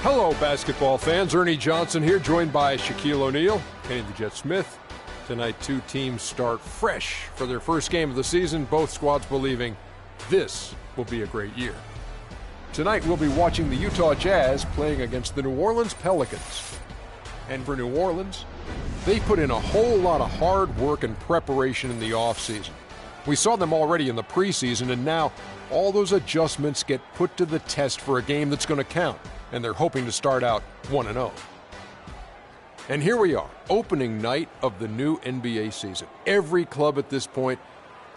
Hello, basketball fans. Ernie Johnson here, joined by Shaquille O'Neal, Kenny the Jet Smith. Tonight, two teams start fresh for their first game of the season, both squads believing this will be a great year. Tonight, we'll be watching the Utah Jazz playing against the New Orleans Pelicans. And for New Orleans, they put in a whole lot of hard work and preparation in the offseason. We saw them already in the preseason, and now all those adjustments get put to the test for a game that's going to count, and they're hoping to start out 1-0. And here we are, opening night of the new NBA season. Every club at this point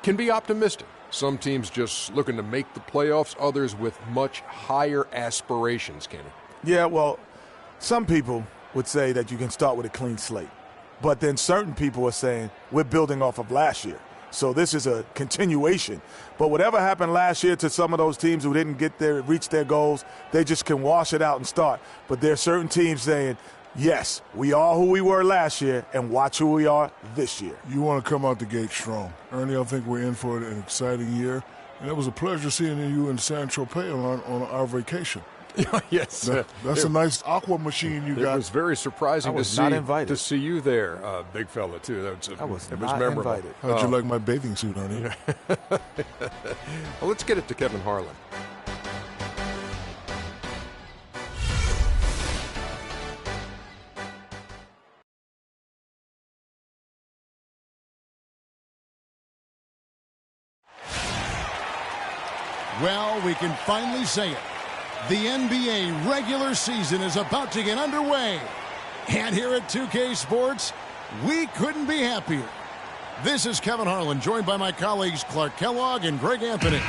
can be optimistic. Some teams just looking to make the playoffs, others with much higher aspirations, Kenny. Yeah, well, some people would say that you can start with a clean slate. But then certain people are saying we're building off of last year. So this is a continuation. But whatever happened last year to some of those teams who didn't reach their goals, they just can wash it out and start. But there are certain teams saying, yes, we are who we were last year, and watch who we are this year. You want to come out the gate strong. Ernie, I think we're in for an exciting year. And it was a pleasure seeing you in Saint-Tropez on our vacation. Yes. That's a nice aqua machine you got. It was very surprising to see you there, big fella, too. It was memorable. Invited. How'd you like my bathing suit, Ernie? Well, let's get it to Kevin Harlan. Well, we can finally say it. The NBA regular season is about to get underway. And here at 2K Sports, we couldn't be happier. This is Kevin Harlan, joined by my colleagues Clark Kellogg and Greg Anthony.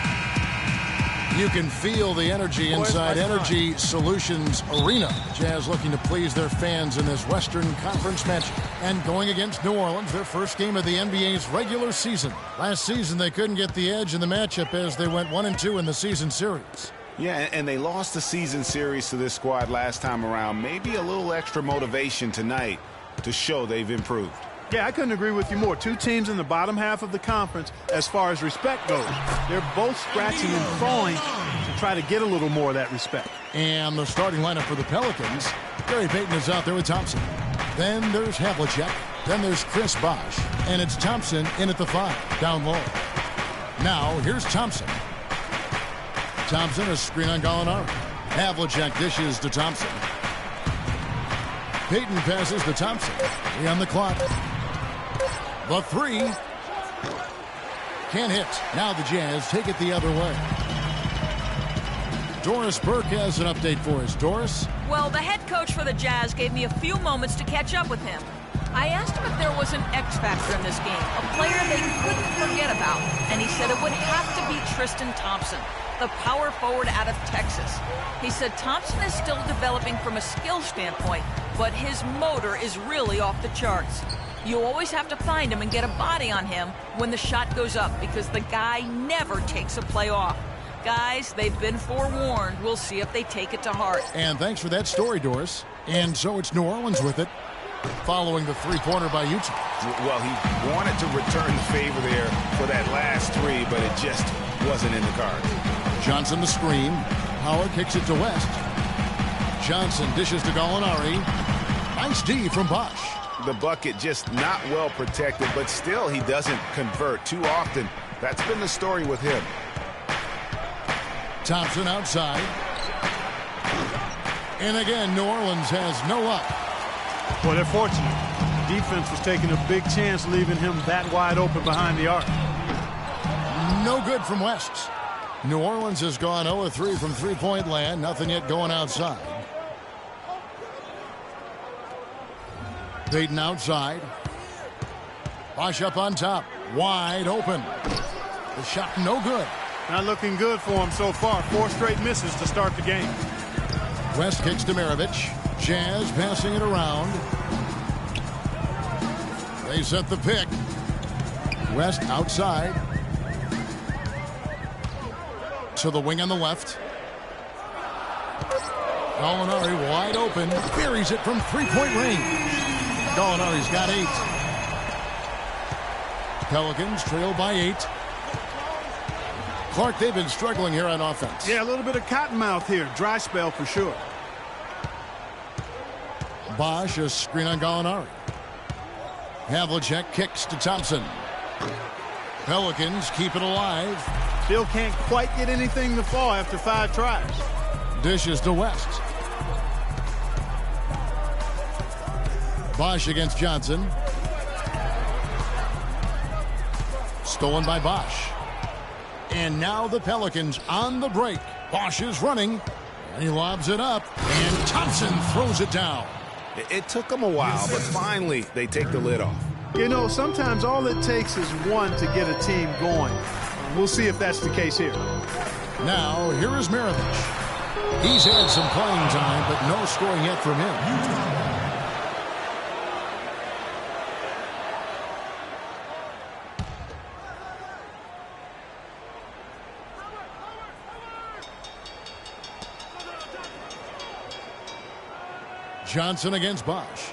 You can feel the energy inside Energy Solutions Arena. Jazz looking to please their fans in this Western Conference match. And going against New Orleans, their first game of the NBA's regular season. Last season, they couldn't get the edge in the matchup as they went 1-2 in the season series. Yeah, and they lost the season series to this squad last time around. Maybe a little extra motivation tonight to show they've improved. Yeah, I couldn't agree with you more. Two teams in the bottom half of the conference as far as respect goes. They're both scratching and clawing to try to get a little more of that respect. And the starting lineup for the Pelicans, Gary Payton is out there with Thompson. Then there's Havlicek. Then there's Chris Bosh. And it's Thompson in at the 5, down low. Now, here's Thompson. Thompson, a screen on Gallinari. Havlicek dishes to Thompson. Payton passes to Thompson. 3 on the clock. The 3. Can't hit. Now the Jazz take it the other way. Doris Burke has an update for us. Doris? Well, the head coach for the Jazz gave me a few moments to catch up with him. I asked him if there was an X factor in this game, a player they couldn't forget about, and he said it would have to be Tristan Thompson, the power forward out of Texas. He said Thompson is still developing from a skill standpoint, but his motor is really off the charts. You always have to find him and get a body on him when the shot goes up because the guy never takes a play off. Guys, they've been forewarned. We'll see if they take it to heart. And thanks for that story, Doris. And so it's New Orleans with it, following the three-pointer by Utah. Well, he wanted to return the favor there for that last 3, but it just wasn't in the cards. Johnson the screen. Howard kicks it to West. Johnson dishes to Gallinari. Nice D from Bosh. The bucket just not well protected, but still he doesn't convert too often. That's been the story with him. Thompson outside. And again, New Orleans has no up. Well, they're fortunate. Defense was taking a big chance leaving him that wide open behind the arc. No good from West. New Orleans has gone 0-3 from three-point land. Nothing yet going outside. Payton outside. Bosh up on top. Wide open. The shot no good. Not looking good for him so far. 4 straight misses to start the game. West kicks to Maravich. Jazz passing it around. They set the pick. West outside. To the wing on the left. Gallinari wide open. Buries it from three-point range. Gallinari's got 8. Pelicans trail by 8. Clark, they've been struggling here on offense. Yeah, a little bit of cottonmouth here. Dry spell for sure. Bosch, a screen on Gallinari. Havlicek kicks to Thompson. Pelicans keep it alive. Still can't quite get anything to fall after 5 tries. Dishes to West. Bosch against Johnson. Stolen by Bosch. And now the Pelicans on the break. Bosch is running. And he lobs it up. And Thompson throws it down. It took them a while, but finally they take the lid off. You know, sometimes all it takes is one to get a team going. We'll see if that's the case here. Now, here is Maravich. He's had some playing time, but no scoring yet from him. Johnson against Bosch.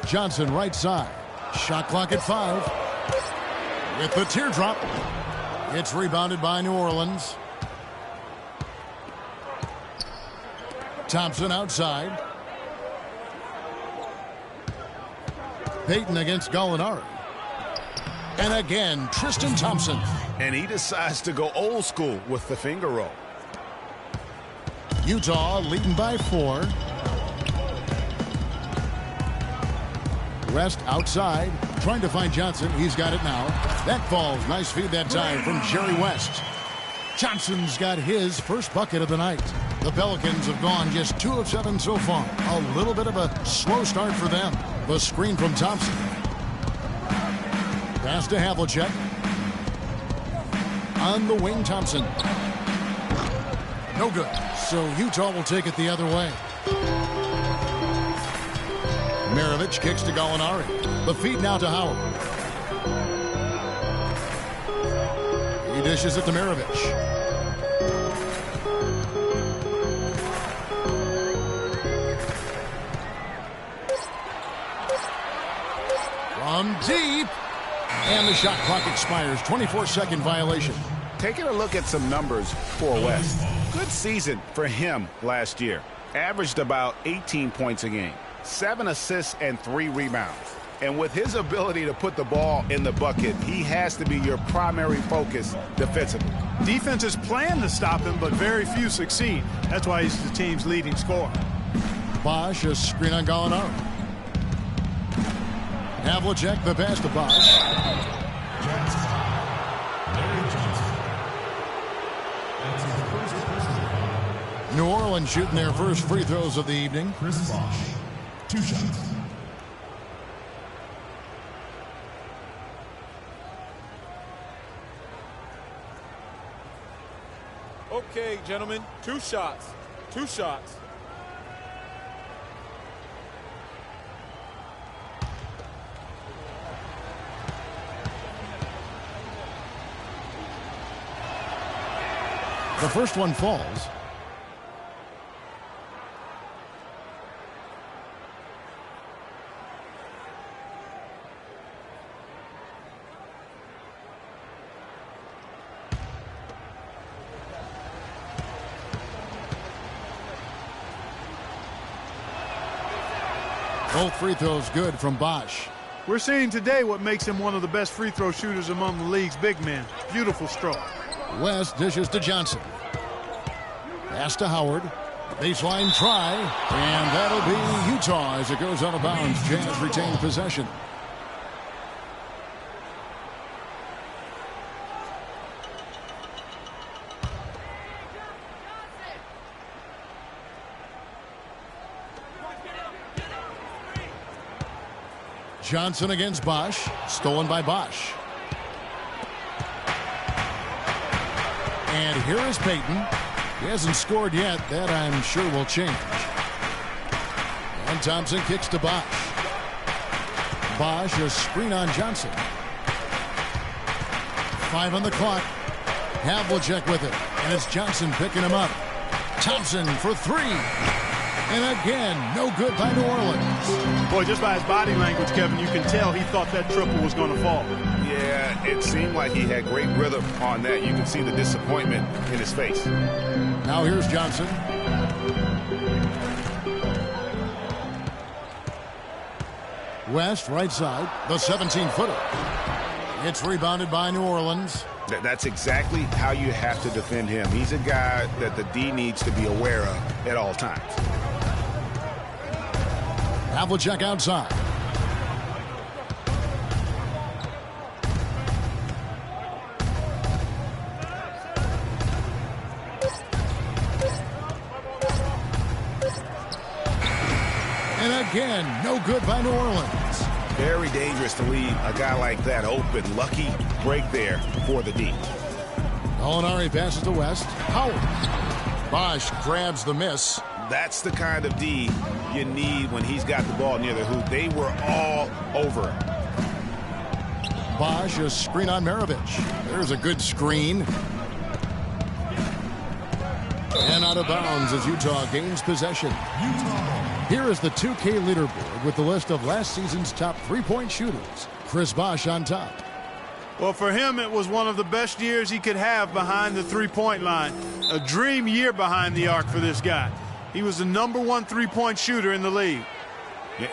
Johnson right side. Shot clock at 5. With the teardrop. It's rebounded by New Orleans. Thompson outside. Payton against Gallinari. And again, Tristan Thompson. And he decides to go old school with the finger roll. Utah leading by 4. West outside, trying to find Johnson. He's got it now. That falls. Nice feed that time from Jerry West. Johnson's got his first bucket of the night. The Pelicans have gone just 2 of 7 so far. A little bit of a slow start for them. The screen from Thompson. Pass to Havlicek. On the wing, Thompson. No good. So Utah will take it the other way. Maravich kicks to Gallinari. The feed now to Howard. He dishes it to Maravich. From deep. And the shot clock expires. 24-second violation. Taking a look at some numbers for West. Good season for him last year. Averaged about 18 points a game. 7 assists and 3 rebounds. And with his ability to put the ball in the bucket, he has to be your primary focus defensively. Defenses plan to stop him, but very few succeed. That's why he's the team's leading scorer. Bosch, a screen on Gallinari. Havlicek, the pass to Bosch. New Orleans shooting their first free throws of the evening. Chris Bosch, 2 shots. Okay, gentlemen, 2 shots. 2 shots. The first one falls. Both free throws good from Bosch. We're seeing today what makes him one of the best free throw shooters among the league's big men. Beautiful stroke. West dishes to Johnson. Pass to Howard. Baseline try. And that'll be Utah as it goes out of bounds. Jazz retain possession. Johnson against Bosch. Stolen by Bosch. And here is Payton. He hasn't scored yet. That I'm sure will change. And Thompson kicks to Bosch. Bosch, a screen on Johnson. 5 on the clock. Havlicek with it. And it's Johnson picking him up. Thompson for 3. And again, no good by New Orleans. Boy, just by his body language, Kevin, you can tell he thought that triple was going to fall. Yeah, it seemed like he had great rhythm on that. You can see the disappointment in his face. Now here's Johnson. West, right side, the 17-footer. It's rebounded by New Orleans. That's exactly how you have to defend him. He's a guy that the D needs to be aware of at all times. Havlicek outside. And again, no good by New Orleans. Very dangerous to leave a guy like that open. Lucky break there for the D. Molinari passes to West. Howard. Bosch grabs the miss. That's the kind of D you need when he's got the ball near the hoop. They were all over him. Bosch, a screen on Maravich. There's a good screen. And out of bounds as Utah gains possession. Here is the 2K leaderboard with the list of last season's top three-point shooters. Chris Bosch on top. Well, for him, it was one of the best years he could have behind the three-point line. A dream year behind the arc for this guy. He was the #1 three-point shooter in the league.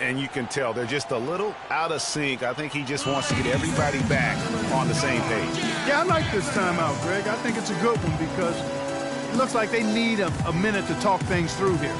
And you can tell they're just a little out of sync. I think he just wants to get everybody back on the same page. Yeah, I like this timeout, Greg. I think it's a good one because it looks like they need a minute to talk things through here.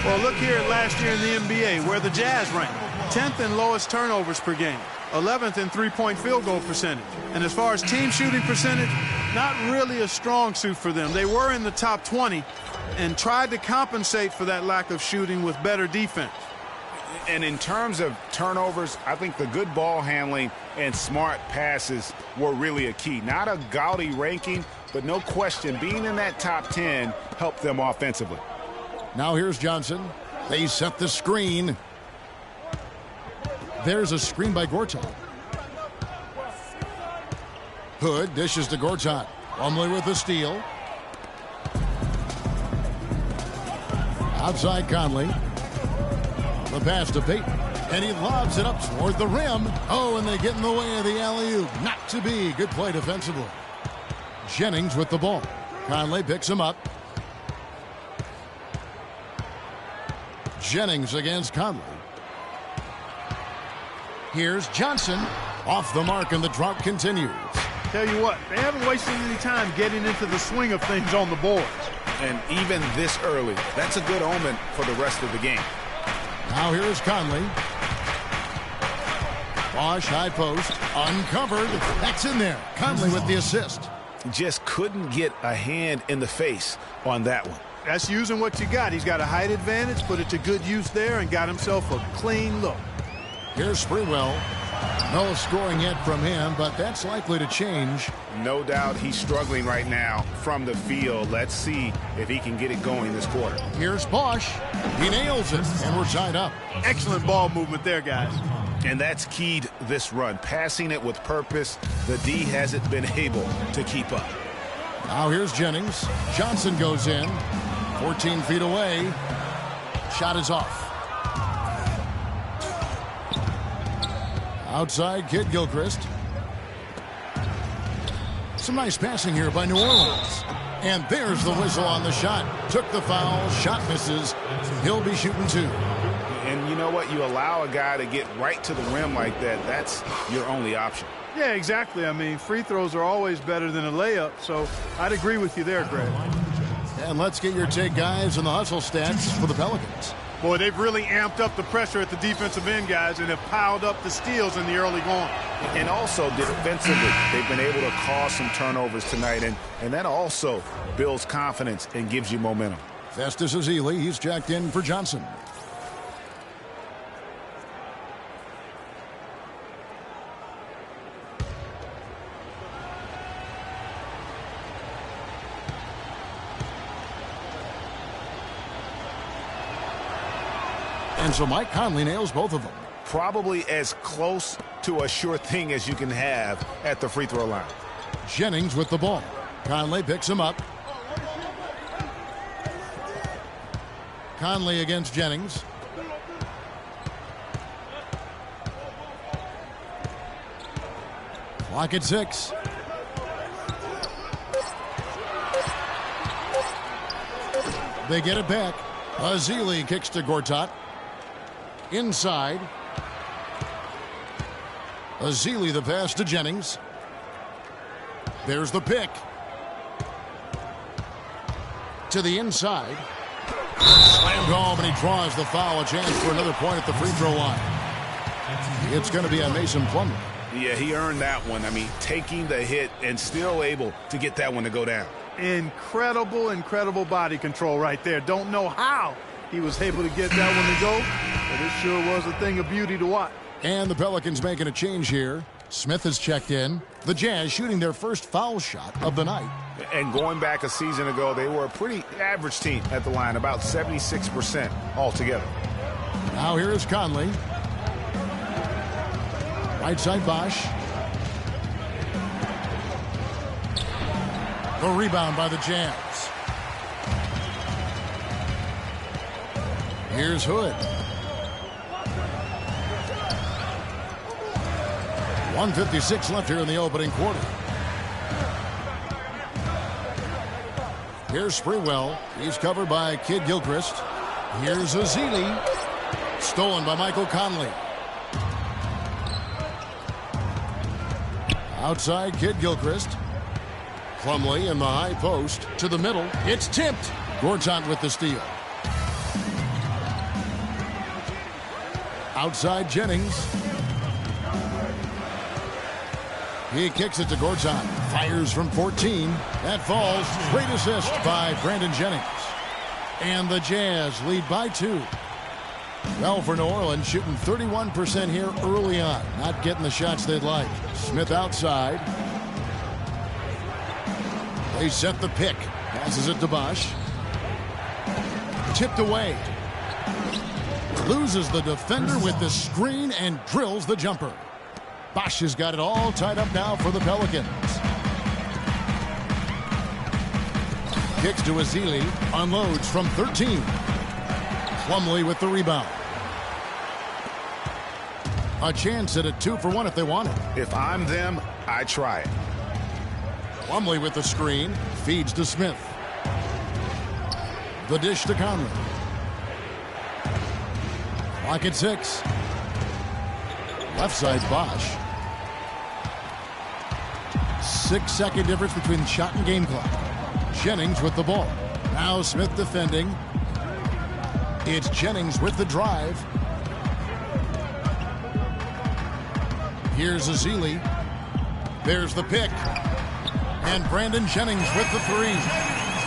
Well, look here at last year in the NBA, where the Jazz ranked 10th in lowest turnovers per game, 11th in three-point field goal percentage. And as far as team shooting percentage, not really a strong suit for them. They were in the top 20 and tried to compensate for that lack of shooting with better defense. And in terms of turnovers, I think the good ball handling and smart passes were really a key. Not a gaudy ranking, but no question, being in that top 10 helped them offensively. Now here's Johnson. They set the screen. There's a screen by Gortat. Hood dishes to Gortat. Plumlee with the steal. Outside Conley. The pass to Payton. And he lobs it up toward the rim. Oh, and they get in the way of the alley-oop. Not to be. Good play defensively. Jennings with the ball. Conley picks him up. Jennings against Conley. Here's Johnson. Off the mark, and the drought continues. Tell you what, they haven't wasted any time getting into the swing of things on the boards. And even this early, that's a good omen for the rest of the game. Now here's Conley. Bosch, high post, uncovered. That's in there. Conley with the assist. Just couldn't get a hand in the face on that one. That's using what you got. He's got a height advantage, put it to good use there, and got himself a clean look. Here's Sprewell. No scoring yet from him, but that's likely to change. No doubt he's struggling right now from the field. Let's see if he can get it going this quarter. Here's Bosch. He nails it, and we're tied up. Excellent ball movement there, guys. And that's keyed this run. Passing it with purpose. The D hasn't been able to keep up. Now here's Jennings. Johnson goes in. 14 feet away. Shot is off. Outside, Kid Gilchrist. Some nice passing here by New Orleans. And there's the whistle on the shot. Took the foul. Shot misses. He'll be shooting two. And you know what? You allow a guy to get right to the rim like that. That's your only option. Yeah, exactly. I mean, free throws are always better than a layup, so I'd agree with you there, Greg. And let's get your take, guys, on the hustle stats for the Pelicans. Boy, they've really amped up the pressure at the defensive end, guys, and have piled up the steals in the early going. And also defensively, they've been able to cause some turnovers tonight, and that also builds confidence and gives you momentum. Festus Ezeli, he's checked in for Johnson. And so Mike Conley nails both of them. Probably as close to a sure thing as you can have at the free throw line. Jennings with the ball. Conley picks him up. Conley against Jennings. Clock at 6. They get it back. Ezeli kicks to Gortat. Inside. Ezeli the pass to Jennings. There's the pick. To the inside. Slammed home, and he draws the foul. A chance for another point at the free throw line. It's going to be on Mason Plumlee. Yeah, he earned that one. I mean, taking the hit and still able to get that one to go down. Incredible body control right there. Don't know how he was able to get that one to go, but it sure was a thing of beauty to watch. And the Pelicans making a change here. Smith has checked in. The Jazz shooting their first foul shot of the night. And going back a season ago, they were a pretty average team at the line, about 76% altogether. Now here is Conley. Right side Bosh. The rebound by the Jazz. Here's Hood. 1:56 left here in the opening quarter. Here's Sprewell. He's covered by Kid Gilchrist. Here's Ezeli. Stolen by Michael Conley. Outside Kid Gilchrist. Plumlee in the high post to the middle. It's tipped. Gortat with the steal. Outside Jennings. He kicks it to Gortat. Fires from 14. That falls. Great assist by Brandon Jennings. And the Jazz lead by 2. Well, for New Orleans, shooting 31% here early on. Not getting the shots they'd like. Smith outside. They set the pick. Passes it to Bosh. Tipped away. Loses the defender with the screen and drills the jumper. Bosh has got it all tied up now for the Pelicans. Kicks to Ezeli. Unloads from 13. Plumlee with the rebound. A chance at a 2-for-1 if they want it. If I'm them, I try it. Plumlee with the screen. Feeds to Smith. The dish to Conley. Clock at 6. Left side Bosh. 6-second difference between shot and game clock. Jennings with the ball. Now Smith defending. It's Jennings with the drive. Here's Ezeli. There's the pick. And Brandon Jennings with the 3.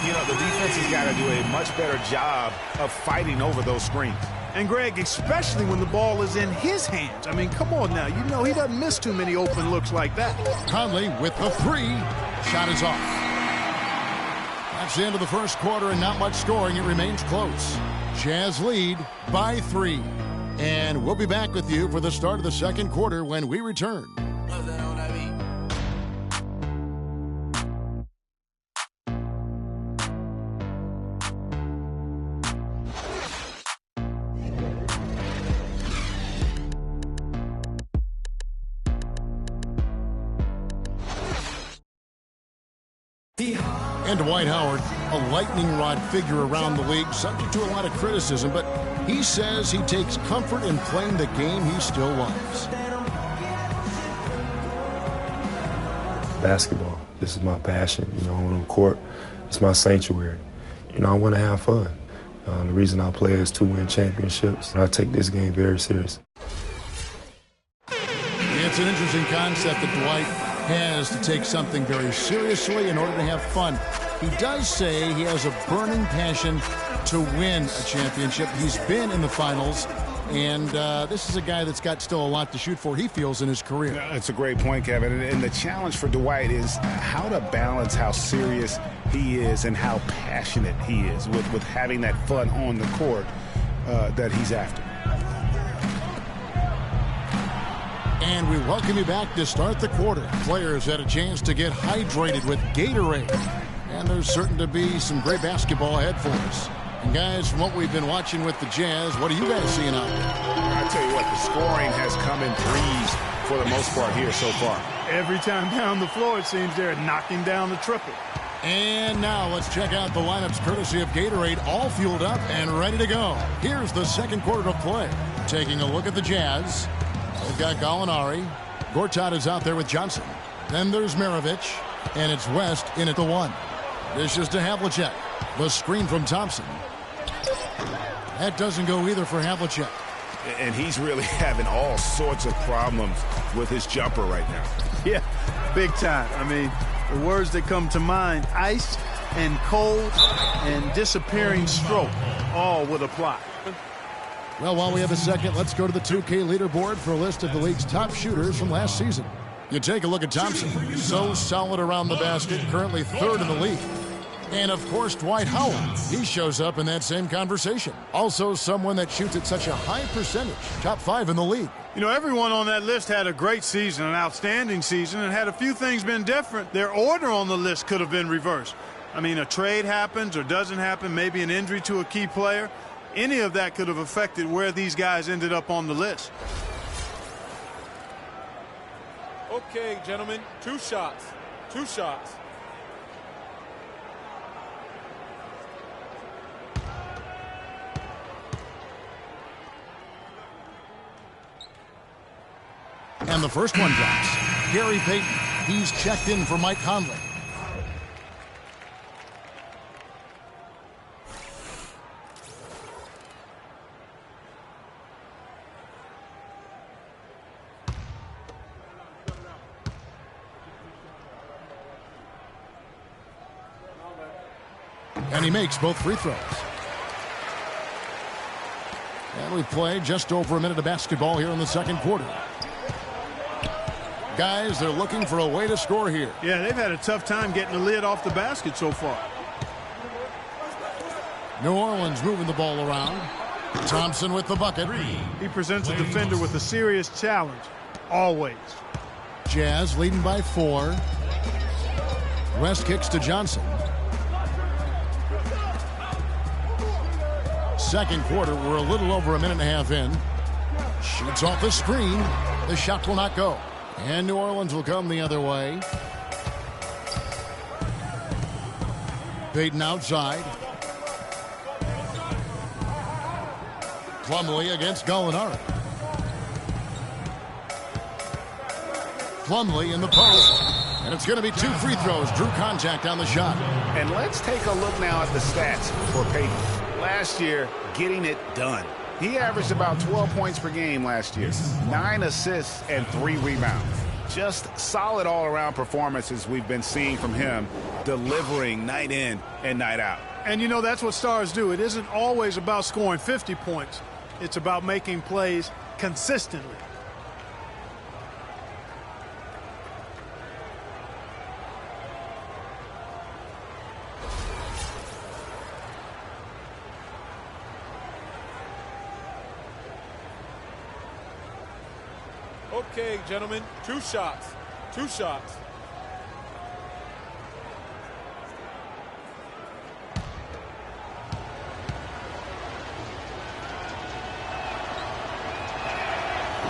You know, the defense has got to do a much better job of fighting over those screens. And Greg, especially when the ball is in his hands. I mean, come on now. You know he doesn't miss too many open looks like that. Conley with the 3. Shot is off. That's the end of the first quarter and not much scoring. It remains close. Jazz lead by 3. And we'll be back with you for the start of the second quarter when we return. And Dwight Howard, a lightning rod figure around the league, subject to a lot of criticism, but he says he takes comfort in playing the game he still loves. Basketball, this is my passion. You know, on the court, it's my sanctuary. You know, I want to have fun. The reason I play is to win championships. I take this game very serious. It's an interesting concept that Dwight has to take something very seriously in order to have fun. He does say he has a burning passion to win a championship. He's been in the finals, and this is a guy that's got still a lot to shoot for, he feels, in his career. That's a great point, Kevin. And the challenge for Dwight is how to balance how serious he is and how passionate he is with having that fun on the court that he's after. And we welcome you back to start the quarter. Players had a chance to get hydrated with Gatorade. And there's certain to be some great basketball ahead for us. And guys, from what we've been watching with the Jazz, what are you guys seeing out there? I tell you what, the scoring has come in threes for the most part here so far. Every time down the floor, it seems they're knocking down the triple. And now let's check out the lineups courtesy of Gatorade, all fueled up and ready to go. Here's the second quarter of play. Taking a look at the Jazz. They've got Gallinari. Gortat is out there with Johnson. Then there's Maravich. And it's West in at the 1. Dishes to Havlicek. The screen from Thompson. That doesn't go either for Havlicek. And he's really having all sorts of problems with his jumper right now. Yeah, big time. I mean, the words that come to mind, ice and cold and disappearing stroke, all would apply. Well, while we have a second, let's go to the 2K leaderboard for a list of the league's top shooters from last season. You take a look at Thompson. So solid around the basket, currently 3rd in the league. And, of course, Dwight Howard. He shows up in that same conversation. Also someone that shoots at such a high percentage. Top 5 in the league. You know, everyone on that list had a great season, an outstanding season, and had a few things been different, their order on the list could have been reversed. I mean, a trade happens or doesn't happen, maybe an injury to a key player. Any of that could have affected where these guys ended up on the list. Okay, gentlemen, 2 shots. 2 shots. And the first one drops. Gary Payton. He's checked in for Mike Conley. And he makes both free throws. And we've played just over a minute of basketball here in the second quarter. Guys, they're looking for a way to score here. Yeah, they've had a tough time getting the lid off the basket so far. New Orleans moving the ball around. Thompson with the bucket. He presents a defender with a serious challenge, always. Jazz leading by 4. West kicks to Johnson. Second quarter, we're a little over a minute and a half in. Shoots off the screen. The shot will not go. And New Orleans will come the other way. Payton outside. Plumlee against Gallinari. Plumlee in the post. And it's going to be 2 free throws. Drew contact on the shot. And let's take a look now at the stats for Payton. Last year, getting it done. He averaged about 12 points per game last year, 9 assists and 3 rebounds. Just solid all-around performances we've been seeing from him, delivering night in and night out. And, you know, that's what stars do. It isn't always about scoring 50 points. It's about making plays consistently. Okay, gentlemen, 2 shots. 2 shots.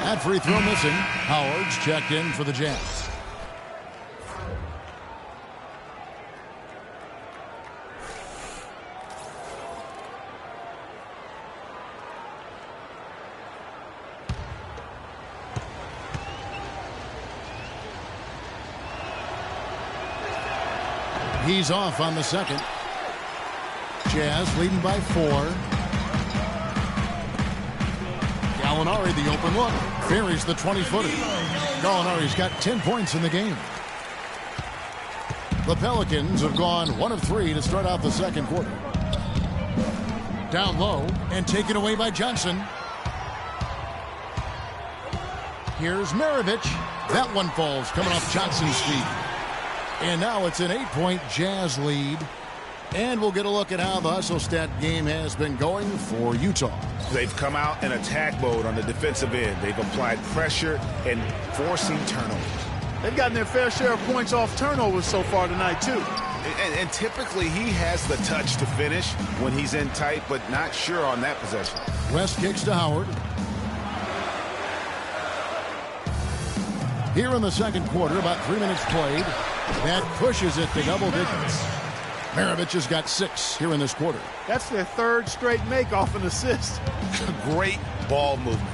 That free throw missing. Howard's checked in for the Jazz. He's off on the second. Jazz leading by 4. Gallinari, the open look. Buries the 20-footer. Gallinari's got 10 points in the game. The Pelicans have gone 1 of 3 to start out the second quarter. Down low and taken away by Johnson. Here's Maravich. That one falls coming off Johnson's feet. And now it's an 8-point Jazz lead. And we'll get a look at how the Hustle Stat game has been going for Utah. They've come out in attack mode on the defensive end. They've applied pressure and forcing turnovers. They've gotten their fair share of points off turnovers so far tonight, too. And typically he has the touch to finish when he's in tight, but not sure on that possession. West kicks to Howard. Here in the second quarter, about 3 minutes played. That pushes it to double digits. Maravich has got 6 here in this quarter. That's their third straight make off an assist. Great ball movement.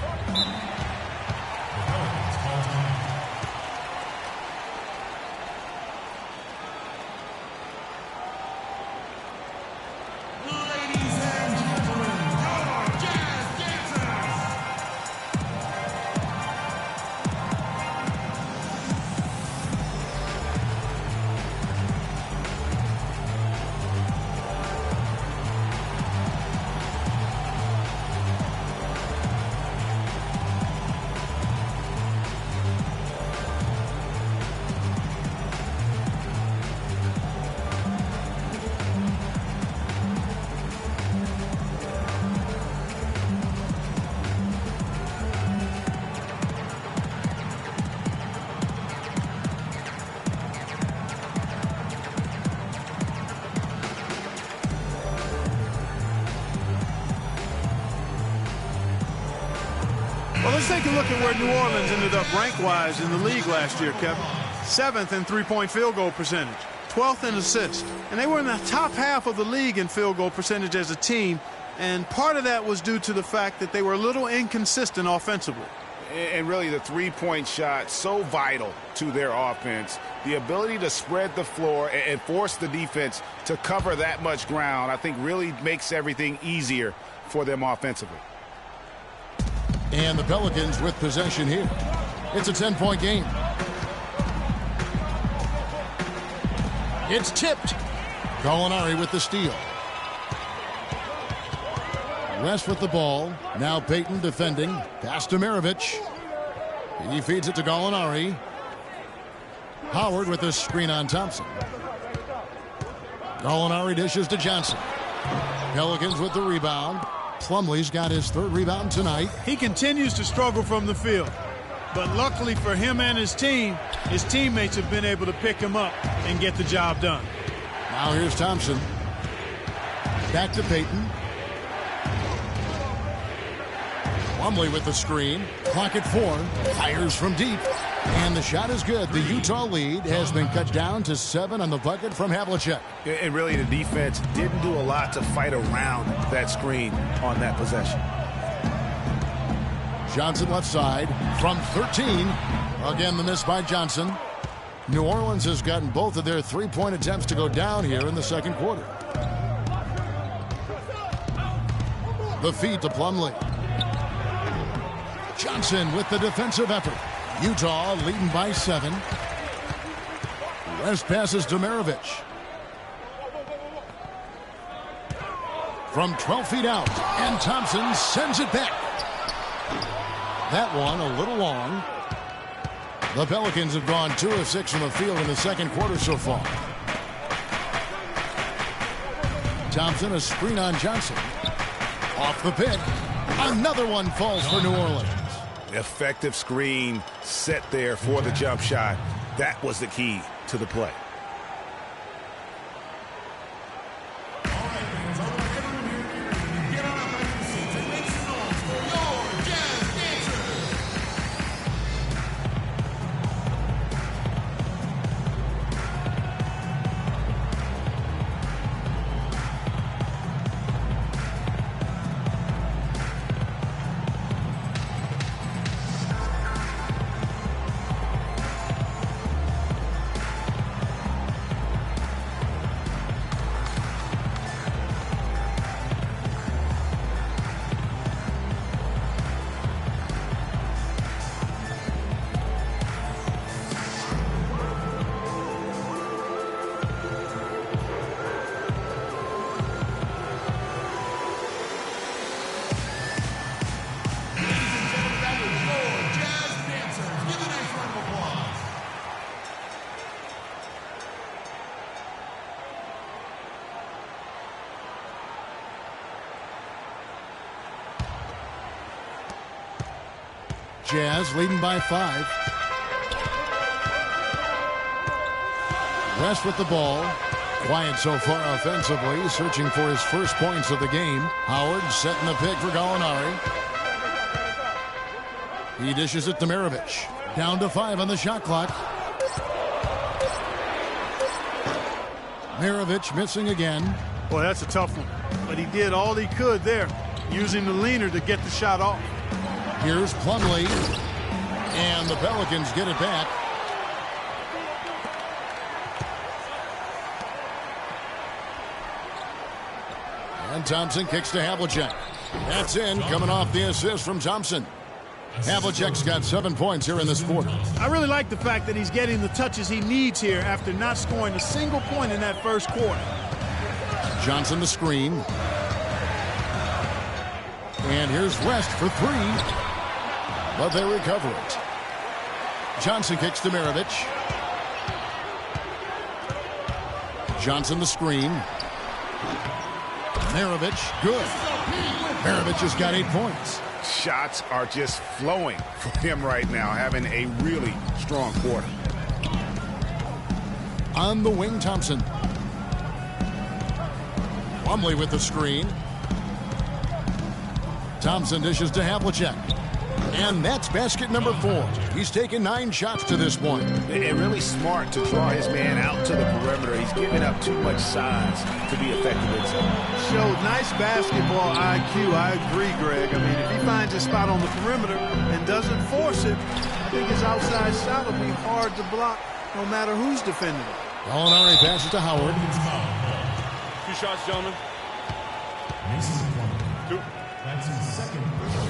Well, let's take a look at where New Orleans ended up rank-wise in the league last year, Kevin. 7th in three-point field goal percentage, 12th in assists. And they were in the top half of the league in field goal percentage as a team. And part of that was due to the fact that they were a little inconsistent offensively. And really the three-point shot, so vital to their offense. The ability to spread the floor and force the defense to cover that much ground, I think really makes everything easier for them offensively. And the Pelicans with possession here. It's a 10-point game. It's tipped. Gallinari with the steal. West with the ball. Now Payton defending. Pass to Maravich. He feeds it to Gallinari. Howard with the screen on Thompson. Gallinari dishes to Johnson. Pelicans with the rebound. Plumlee's got his third rebound tonight. He continues to struggle from the field. But luckily for him and his team, his teammates have been able to pick him up and get the job done. Now here's Thompson. Back to Payton. Plumlee with the screen. Clock at 4. Fires from deep. And the shot is good. The Utah lead has been cut down to 7 on the bucket from Havlicek. And really the defense didn't do a lot to fight around that screen on that possession. Johnson left side from 13. Again, the miss by Johnson. New Orleans has gotten both of their three-point attempts to go down here in the second quarter. The feed to Plumlee. Johnson with the defensive effort. Utah leading by 7. West passes to Maravich. From 12 feet out, and Thompson sends it back. That one a little long. The Pelicans have gone 2 of 6 from the field in the second quarter so far. Thompson, a screen on Johnson. Off the pick. Another one falls for New Orleans. Effective screen set there for the jump shot. That was the key to the play. Jazz leading by 5. West with the ball. Quiet so far offensively, searching for his first points of the game. Howard setting the pick for Gallinari. He dishes it to Maravich. Down to 5 on the shot clock. Maravich missing again. Boy, that's a tough one. But he did all he could there, using the leaner to get the shot off. Here's Plumlee. And the Pelicans get it back. And Thompson kicks to Havlicek. That's in, coming off the assist from Thompson. Havlicek's got 7 points here in this quarter. I really like the fact that he's getting the touches he needs here after not scoring a single point in that first quarter. Johnson the screen. And here's West for 3. But they recover it. Johnson kicks to Maravich. Johnson the screen. Maravich, good. Maravich has got 8 points. Shots are just flowing for him right now, having a really strong quarter. On the wing, Thompson. Plumlee with the screen. Thompson dishes to Havlicek. And that's basket number 4. He's taken 9 shots to this point. And really smart to draw his man out to the perimeter. He's giving up too much size to be effective inside. Showed nice basketball IQ. I agree, Greg. I mean, if he finds a spot on the perimeter and doesn't force it, I think his outside shot will be hard to block no matter who's defending it. Gallinari passes to Howard. 2 shots, gentlemen. Mason Plumlee. 2. That's his second free throw.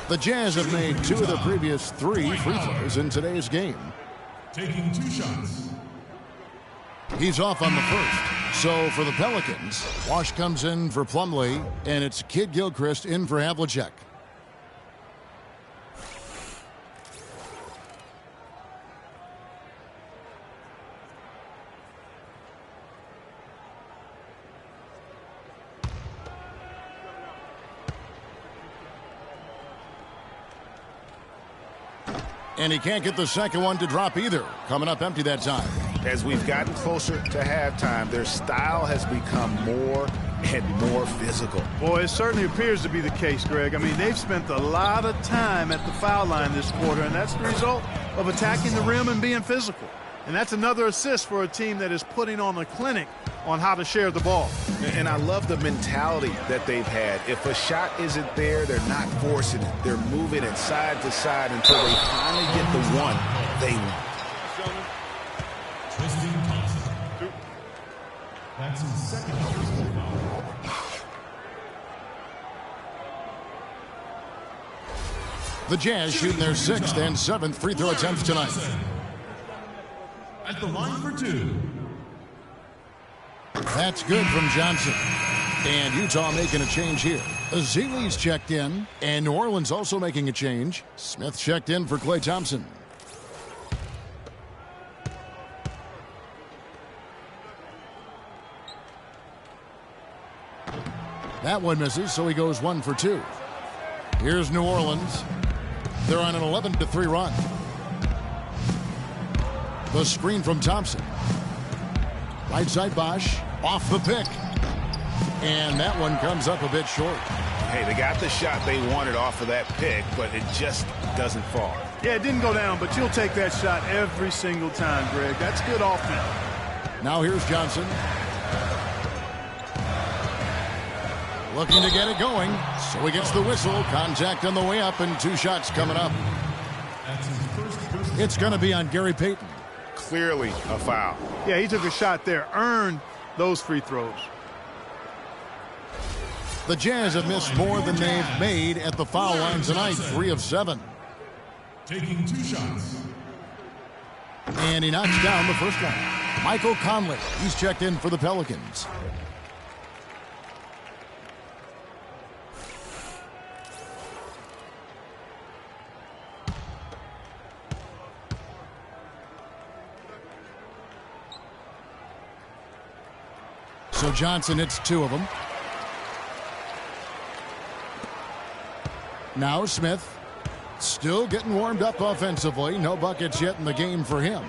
The Jazz have made 2 of the previous 3 free throws in today's game. Taking 2 shots. He's off on the first. So for the Pelicans, Wash comes in for Plumlee, and it's Kid Gilchrist in for Havlicek. And he can't get the second one to drop either. Coming up empty that time. As we've gotten closer to halftime, their style has become more and more physical. Boy, it certainly appears to be the case, Greg. I mean, they've spent a lot of time at the foul line this quarter, and that's the result of attacking the rim and being physical. And that's another assist for a team that is putting on a clinic on how to share the ball. And I love the mentality that they've had. If a shot isn't there, they're not forcing it. They're moving it side to side until they finally get the one they want. Tristan Thompson. 2. That's his second personal foul. The Jazz shooting their 6th and 7th free throw attempts tonight. At the line for 2. That's good from Johnson. And Utah making a change here. Azeali's checked in, and New Orleans also making a change. Smith checked in for Klay Thompson. That one misses, so he goes 1 for 2. Here's New Orleans. They're on an 11-3 run. The screen from Thompson. Right side Bosch. Off the pick. And that one comes up a bit short. Hey, they got the shot they wanted off of that pick, but it just doesn't fall. Yeah, it didn't go down, but you'll take that shot every single time, Greg. That's good offense. Now here's Johnson. Looking to get it going. So he gets the whistle. Contact on the way up, and 2 shots coming up. That's his first. It's going to be on Gary Payton. Clearly a foul. Yeah, he took a shot there, earned those free throws. The Jazz have missed more than they've made at the foul line tonight. 3 of 7. Taking 2 shots. And he knocks down the first one. Michael Conley. He's checked in for the Pelicans. So Johnson hits 2 of them. Now Smith still getting warmed up offensively. No buckets yet in the game for him.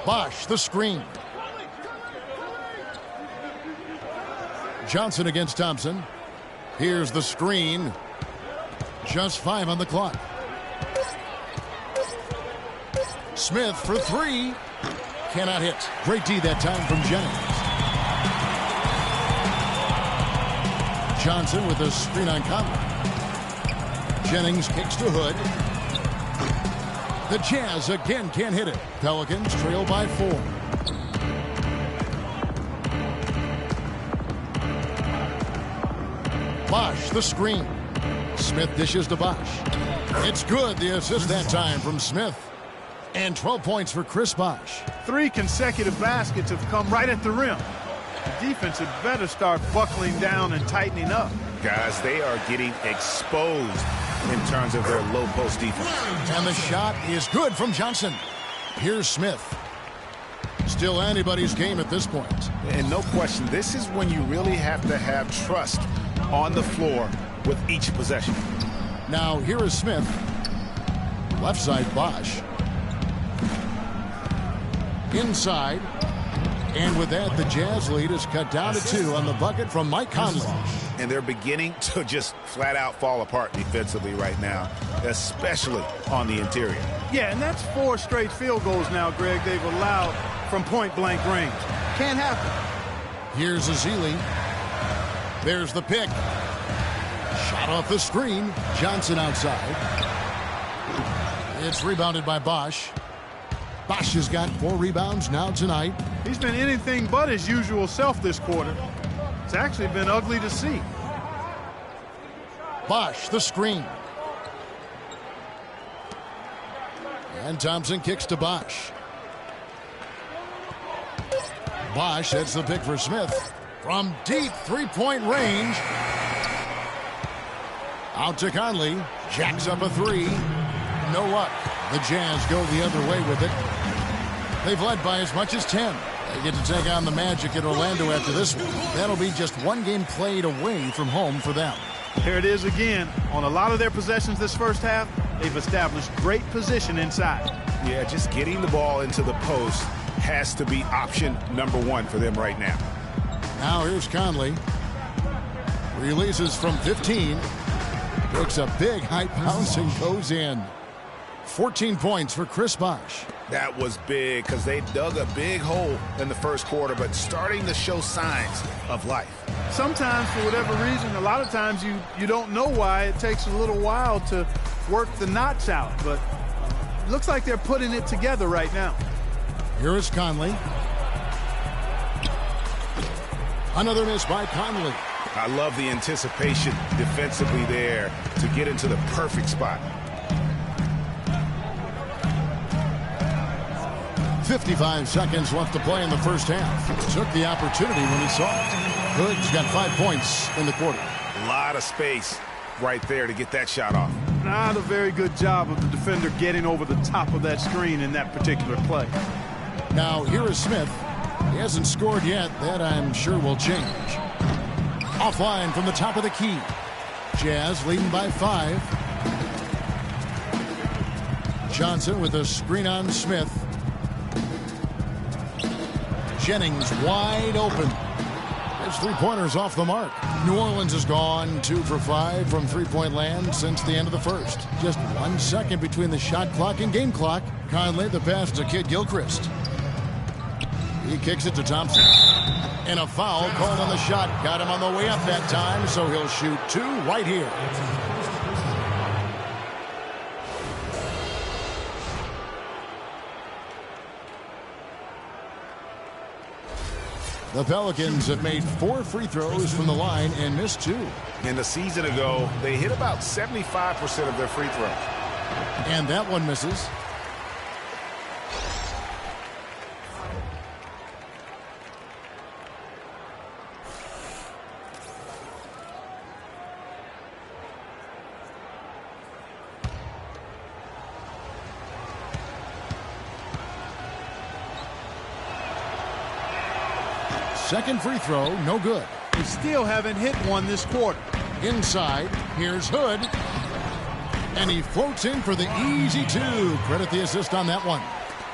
Bosch, the screen. Johnson against Thompson. Here's the screen. Just 5 on the clock. Smith for 3. Cannot hit. Great D that time from Jennings. Johnson with a screen on Conley. Jennings kicks to Hood. The Jazz again can't hit it. Pelicans trail by 4. Bosch, the screen. Smith dishes to Bosch. It's good. The assist that time from Smith. And 12 points for Chris Bosch. 3 consecutive baskets have come right at the rim. The defense had better start buckling down and tightening up. Guys, they are getting exposed in terms of their low post defense. And the shot is good from Johnson. Here's Smith. Still anybody's game at this point. And no question, this is when you really have to have trust on the floor with each possession. Now here is Smith. Left side Bosch. Inside. And with that, the Jazz lead is cut down to 2 on the bucket from Mike Conley. And they're beginning to just flat out fall apart defensively right now, especially on the interior. Yeah, and that's 4 straight field goals now, Greg, they've allowed from point-blank range. Can't happen. Here's Ezeli. There's the pick. Shot off the screen. Johnson outside. It's rebounded by Bosch. Bosch has got 4 rebounds now tonight. He's been anything but his usual self this quarter. It's actually been ugly to see. Bosch, the screen. And Thompson kicks to Bosch. Bosch hits the pick for Smith. From deep 3-point range. Out to Conley. Jacks up a 3. No luck. The Jazz go the other way with it. They've led by as much as 10. They get to take on the Magic at Orlando after this one. That'll be just 1 game played away from home for them. Here it is again. On a lot of their possessions this first half, they've established great position inside. Yeah, just getting the ball into the post has to be option number 1 for them right now. Now here's Conley. Releases from 15. Takes a big height bounce and goes in. 14 points for Chris Bosch. That was big because they dug a big hole in the first quarter, but starting to show signs of life. Sometimes, for whatever reason, a lot of times you don't know why. It takes a little while to work the knots out, but it looks like they're putting it together right now. Here is Conley. Another miss by Conley. I love the anticipation defensively there to get into the perfect spot. 55 seconds left to play in the first half. Took the opportunity when he saw it. Hood's got 5 points in the quarter. A lot of space right there to get that shot off. Not a very good job of the defender getting over the top of that screen in that particular play. Now here is Smith. He hasn't scored yet. That I'm sure will change. Offline from the top of the key. Jazz leading by 5. Johnson with a screen on Smith. Jennings wide open. His 3-pointers off the mark. New Orleans has gone 2 for 5 from 3-point land since the end of the first. Just 1 second between the shot clock and game clock. Conley the pass to Kid Gilchrist. He kicks it to Thompson. And a foul called on the shot. Got him on the way up that time, so he'll shoot 2 right here. The Pelicans have made 4 free throws from the line and missed 2. And a season ago, they hit about 75% of their free throws. And that one misses. Second free throw, no good. They still haven't hit one this quarter. Inside, here's Hood. And he floats in for the easy two. Credit the assist on that one.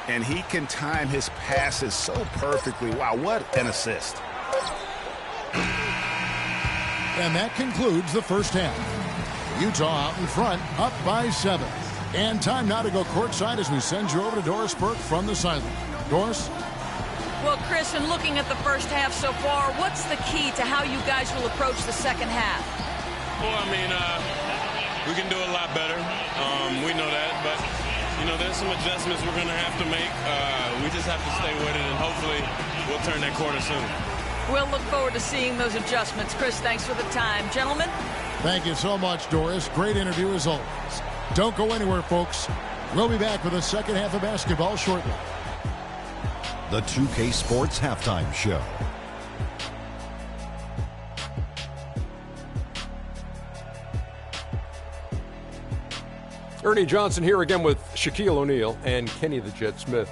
And he can time his passes so perfectly. Wow, what an assist. And that concludes the first half. Utah out in front, up by 7. And time now to go courtside as we send you over to Doris Burke from the sideline. Doris? Well, Chris, in looking at the first half so far, what's the key to how you guys will approach the second half? Well, I mean, we can do a lot better. We know that, but, you know, there's some adjustments we're going to have to make. We just have to stay with it, and hopefully we'll turn that corner soon. We'll look forward to seeing those adjustments. Chris, thanks for the time. Gentlemen? Thank you so much, Doris. Great interview as always. Don't go anywhere, folks. We'll be back with the second half of basketball shortly. The 2K Sports Halftime Show. Ernie Johnson here again with Shaquille O'Neal and Kenny the Jet Smith.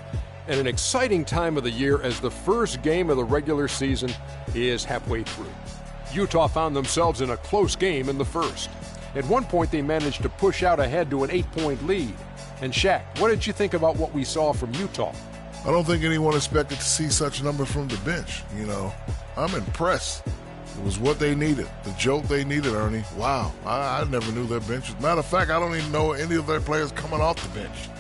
And an exciting time of the year as the first game of the regular season is halfway through. Utah found themselves in a close game in the first. At one point, they managed to push out ahead to an 8-point lead. And Shaq, what did you think about what we saw from Utah? I don't think anyone expected to see such numbers from the bench. You know, I'm impressed. It was what they needed, the jolt they needed, Ernie. Wow, I never knew their bench. Matter of fact, I don't even know any of their players coming off the bench.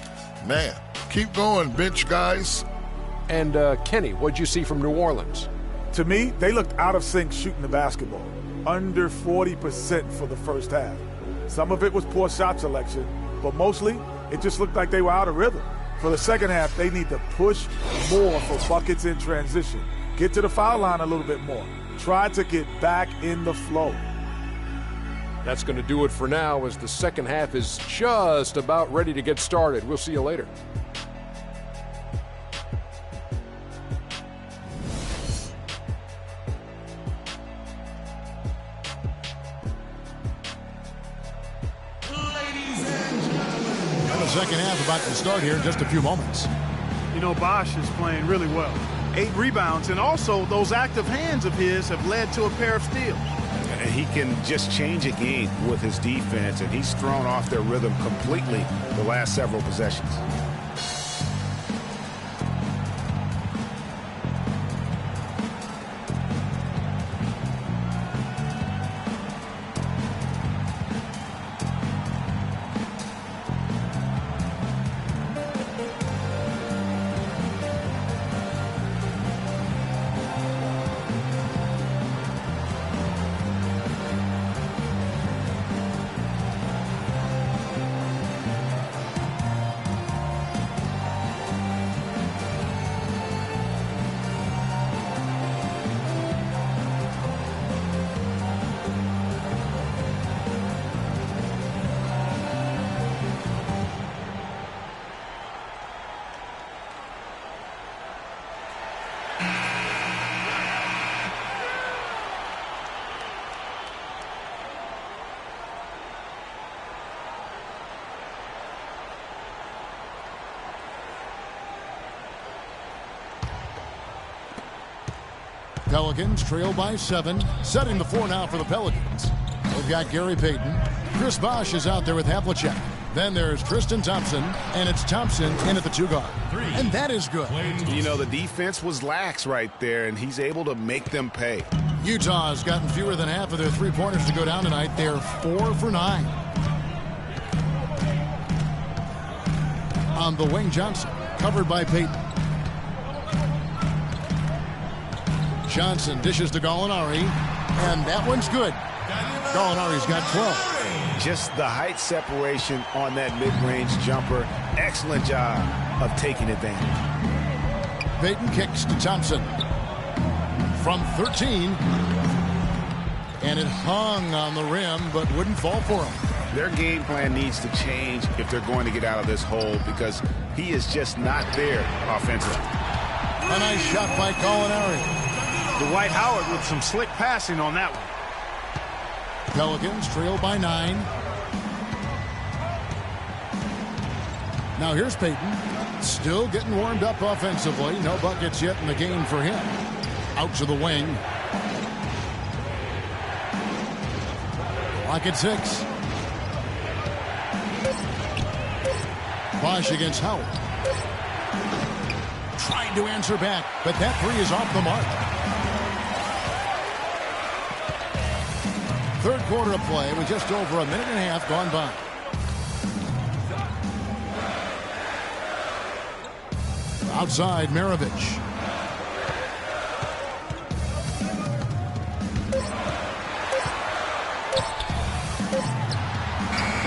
Man, keep going, bench guys. And Kenny, what'd you see from New Orleans? To me, they looked out of sync shooting the basketball. Under 40% for the first half. Some of it was poor shot selection, but mostly it just looked like they were out of rhythm. For the second half, they need to push more for buckets in transition. Get to the foul line a little bit more. Try to get back in the flow. That's going to do it for now as the second half is just about ready to get started. We'll see you later. Second half about to start here in just a few moments. You know, Bosh is playing really well. 8 rebounds, and also those active hands of his have led to a pair of steals. And he can just change a game with his defense, and he's thrown off their rhythm completely the last several possessions. Pelicans trail by 7, setting the floor now for the Pelicans. They've got Gary Payton. Chris Bosh is out there with Havlicek. Then there's Tristan Thompson, and it's Thompson in at the 2-guard. And that is good. You know, the defense was lax right there, and he's able to make them pay. Utah has gotten fewer than half of their three-pointers to go down tonight. They're 4 for 9. On the wing, Johnson, covered by Payton. Johnson dishes to Gallinari, and that one's good. Gallinari's got 12. Just the height separation on that mid-range jumper. Excellent job of taking advantage. Payton kicks to Thompson. From 13. And it hung on the rim, but wouldn't fall for him. Their game plan needs to change if they're going to get out of this hole because he is just not there offensively. A nice shot by Gallinari. Dwight Howard with some slick passing on that one. Pelicans trail by 9. Now here's Payton. Still getting warmed up offensively. No buckets yet in the game for him. Out to the wing. Clock at 6. Bosch against Howard. Trying to answer back, but that three is off the mark. Third quarter of play with just over a minute and a half gone by. Outside, Maravich.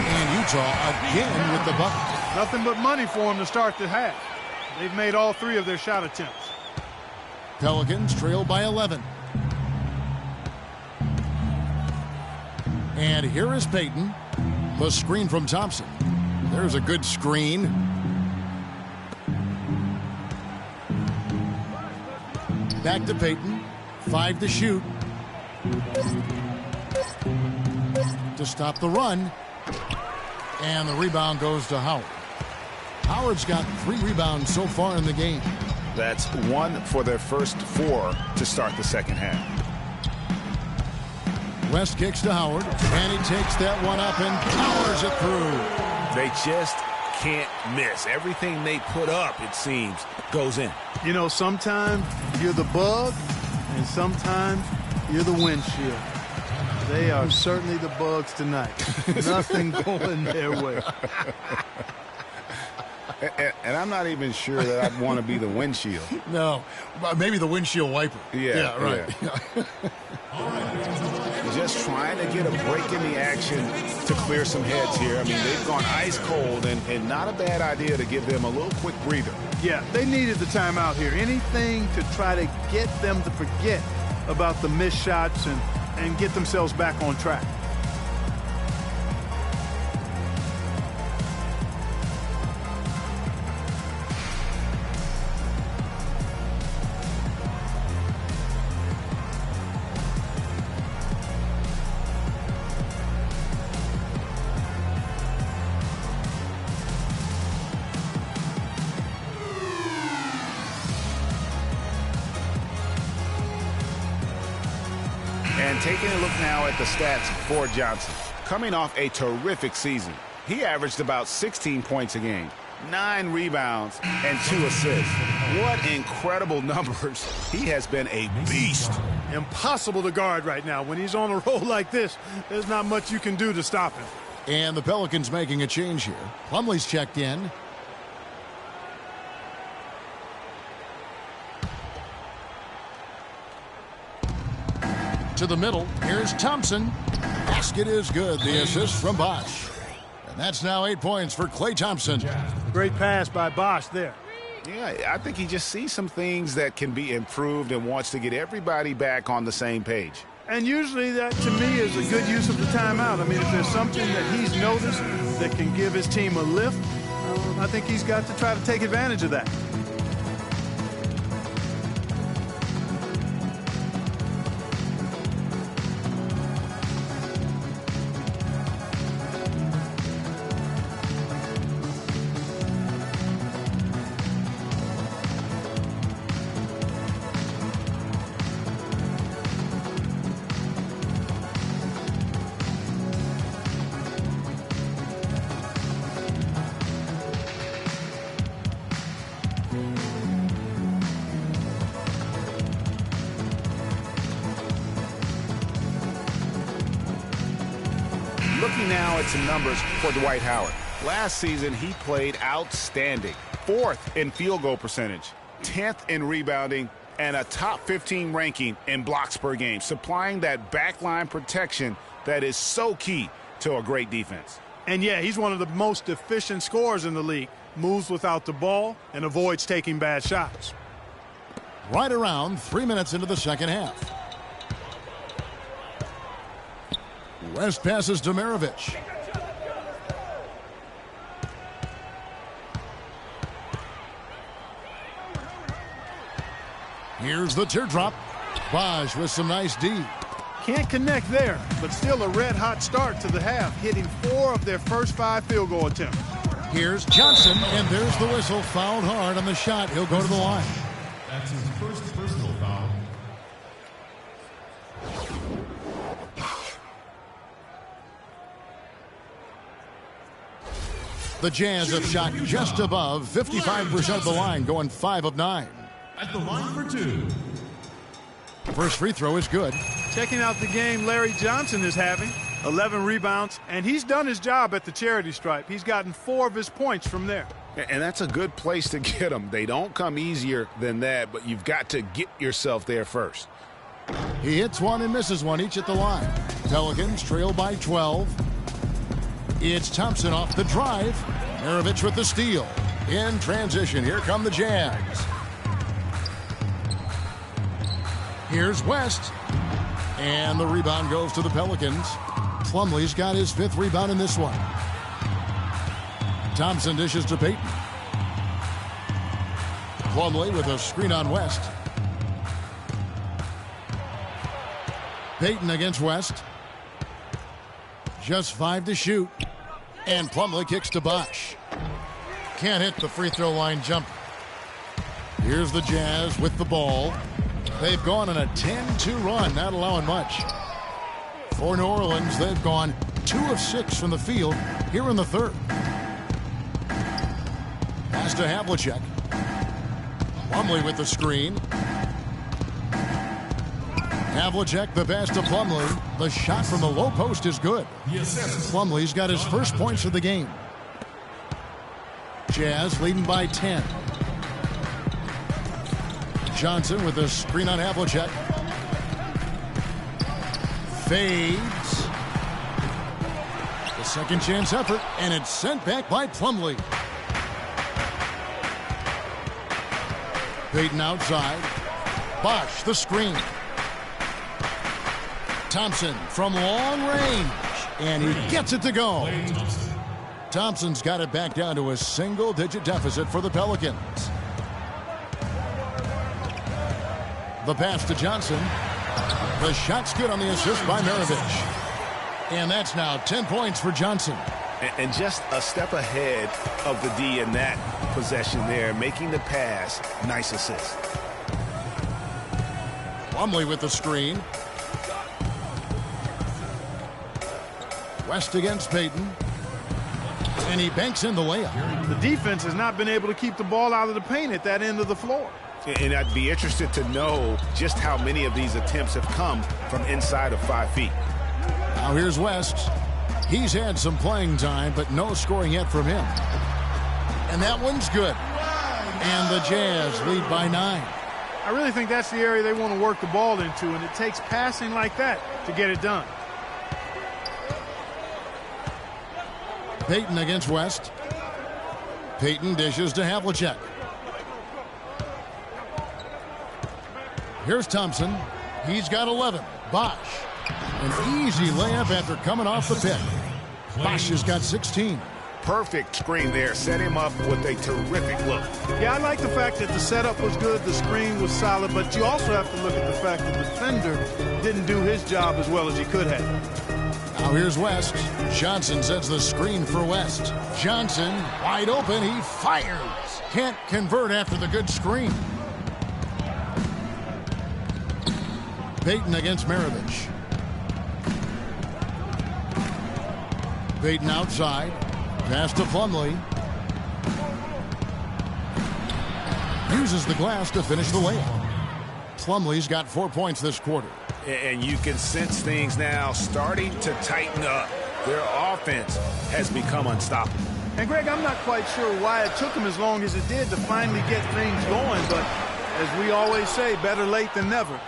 And Utah again with the bucket. Nothing but money for them to start the half. They've made all 3 of their shot attempts. Pelicans trail by 11. And here is Payton. The screen from Thompson. There's a good screen. Back to Payton. 5 to shoot. To stop the run. And the rebound goes to Howard. Howard's got 3 rebounds so far in the game. That's 1 for their first 4 to start the second half. West kicks to Howard, and he takes that one up and powers it through. They just can't miss. Everything they put up, it seems, goes in. You know, sometimes you're the bug, and sometimes you're the windshield. They are certainly the bugs tonight. Nothing going their way. And I'm not even sure that I'd want to be the windshield. No, maybe the windshield wiper. Yeah, right. Yeah. Just trying to get a break in the action to clear some heads here. I mean, they've gone ice cold, and not a bad idea to give them a little quick breather. Yeah, they needed the timeout here. Anything to try to get them to forget about the missed shots and get themselves back on track. And taking a look now at the stats for Johnson. Coming off a terrific season, he averaged about 16 points a game, 9 rebounds, and 2 assists. What incredible numbers. He has been a beast. Impossible to guard right now. When he's on a roll like this, there's not much you can do to stop him. And the Pelicans making a change here. Plumlee's checked in. To the middle. Here's Thompson. Basket is good. The assist from Bosch. And that's now 8 points for Klay Thompson. Great pass by Bosch there. Yeah, I think he just sees some things that can be improved and wants to get everybody back on the same page. And usually that, to me, is a good use of the timeout. I mean, if there's something that he's noticed that can give his team a lift, I think he's got to try to take advantage of that. Looking now at some numbers for Dwight Howard. Last season, he played outstanding. 4th in field goal percentage, 10th in rebounding, and a top 15 ranking in blocks per game, supplying that backline protection that is so key to a great defense. And yeah, he's one of the most efficient scorers in the league. Moves without the ball and avoids taking bad shots. Right around 3 minutes into the second half. West passes to Maravich. Here's the teardrop. Bosch with some nice D. Can't connect there, but still a red-hot start to the half, hitting 4 of their first 5 field goal attempts. Here's Johnson, and there's the whistle. Fouled hard on the shot. He'll go to the line. That's his first personal foul. The Jazz have shot just above 55% of the line, going 5 of 9. At the line for 2. First free throw is good. Checking out the game Larry Johnson is having. 11 rebounds, and he's done his job at the charity stripe. He's gotten 4 of his points from there. And that's a good place to get them. They don't come easier than that, but you've got to get yourself there first. He hits one and misses one each at the line. Pelicans trail by 12. It's Thompson off the drive. Maravich with the steal. In transition, here come the Jazz. Here's West. And the rebound goes to the Pelicans. Plumlee's got his 5th rebound in this one. Thompson dishes to Payton. Plumlee with a screen on West. Payton against West. Just 5 to shoot. And Plumlee kicks to Bosh. Can't hit the free throw line jump. Here's the Jazz with the ball. They've gone on a 10-2 run, not allowing much. For New Orleans, they've gone 2 of 6 from the field here in the third. Pass to Havlicek. Plumlee with the screen. Havlicek the pass to Plumlee. The shot from the low post is good. Plumlee's got his first points of the game. Jazz leading by 10. Johnson with a screen on Havlicek. Fades. The second chance effort, and it's sent back by Plumlee. Payton outside. Bosh the screen. Thompson from long range, and he gets it to go. Thompson's got it back down to a single-digit deficit for the Pelicans. The pass to Johnson. The shot's good on the assist by Maravich. And that's now 10 points for Johnson. And just a step ahead of the D in that possession there, making the pass. Nice assist. Plumlee with the screen. West against Payton. And he banks in the layup. The defense has not been able to keep the ball out of the paint at that end of the floor. And I'd be interested to know just how many of these attempts have come from inside of 5 feet. Now here's West. He's had some playing time, but no scoring yet from him. And that one's good. And the Jazz lead by 9. I really think that's the area they want to work the ball into, and it takes passing like that to get it done. Payton against West. Payton dishes to Havlicek. Here's Thompson. He's got 11. Bosh. An easy layup after coming off the pick. Bosh has got 16. Perfect screen there. Set him up with a terrific look. Yeah, I like the fact that the setup was good, the screen was solid, but you also have to look at the fact that the defender didn't do his job as well as he could have. Now here's West. Johnson sets the screen for West. Johnson wide open. He fires. Can't convert after the good screen. Payton against Maravich. Payton outside. Pass to Plumlee. Uses the glass to finish the layup. Plumlee's got 4 points this quarter. And you can sense things now starting to tighten up. Their offense has become unstoppable. And Greg, I'm not quite sure why it took them as long as it did to finally get things going, but as we always say, better late than never.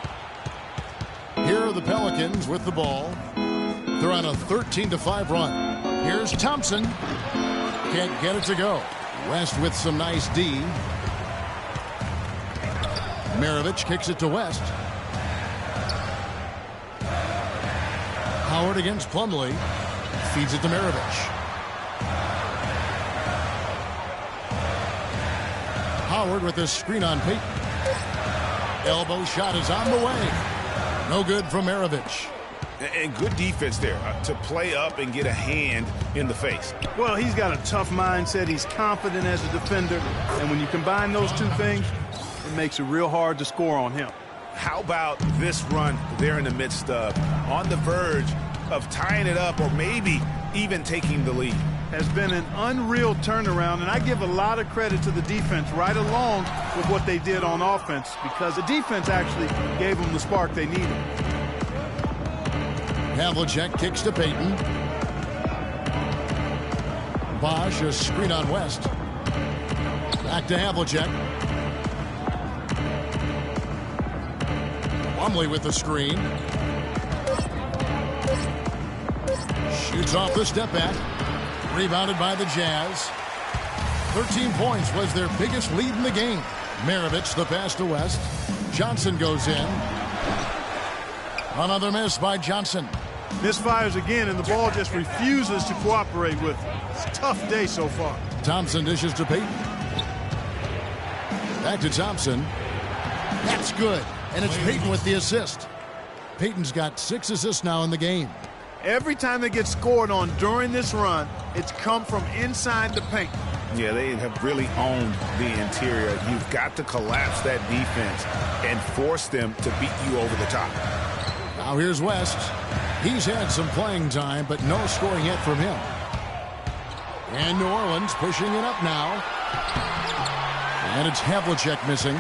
Here are the Pelicans with the ball. They're on a 13-5 run. Here's Thompson. Can't get it to go. West with some nice D. Maravich kicks it to West. Howard against Plumlee. Feeds it to Maravich. Howard with this screen on Payton. Elbow shot is on the way. No good from Maravich. And good defense there to play up and get a hand in the face. Well, he's got a tough mindset. He's confident as a defender. And when you combine those two things, it makes it real hard to score on him. How about this run there in the midst of, on the verge of tying it up or maybe even taking the lead? has been an unreal turnaround, and I give a lot of credit to the defense right along with what they did on offense, because the defense actually gave them the spark they needed. Havlicek kicks to Payton. Bosch, a screen on West. Back to Havlicek. Plumlee with the screen. Shoots off the step back. Rebounded by the Jazz. 13 points was their biggest lead in the game. Maravich the pass to West. Johnson goes in. Another miss by Johnson. Misfires again, and the ball just refuses to cooperate with him. It's a tough day so far. Thompson dishes to Payton. Back to Thompson. That's good. And it's Payton with the assist. Payton's got 6 assists now in the game. Every time they get scored on during this run, it's come from inside the paint. Yeah, they have really owned the interior. You've got to collapse that defense and force them to beat you over the top. Now here's West. He's had some playing time, but no scoring yet from him. And New Orleans pushing it up now. And it's Havlicek missing.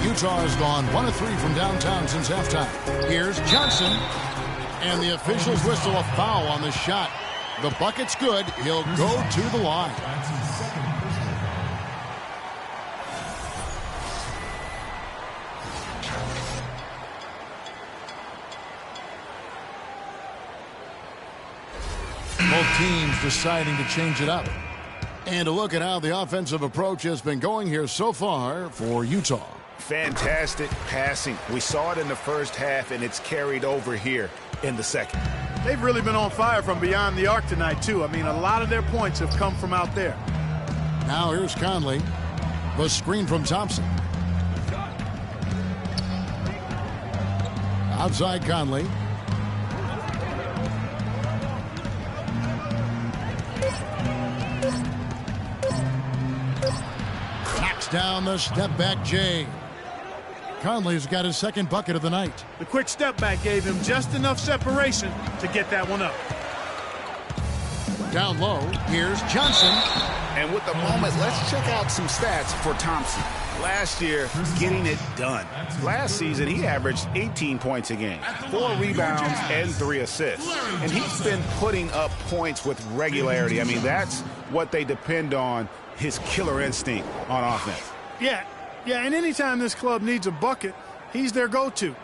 Utah has gone 1 of 3 from downtown since halftime. Here's Johnson. And the officials whistle a foul on the shot. The bucket's good. He'll go to the line. Both teams deciding to change it up. And a look at how the offensive approach has been going here so far for Utah. Fantastic passing. We saw it in the first half, and it's carried over here in the second. They've really been on fire from beyond the arc tonight, too. I mean, a lot of their points have come from out there. Now here's Conley. The screen from Thompson. Outside Conley. Knocks down the step back Jay. Conley's got his second bucket of the night. The quick step back gave him just enough separation to get that one up. Down low, here's Johnson. And with the moment, let's check out some stats for Thompson. Last year, getting it done. Last season, he averaged 18 points a game, 4 rebounds, and 3 assists. And he's been putting up points with regularity. I mean, that's what they depend on, his killer instinct on offense. Yeah, and anytime this club needs a bucket, he's their go-to.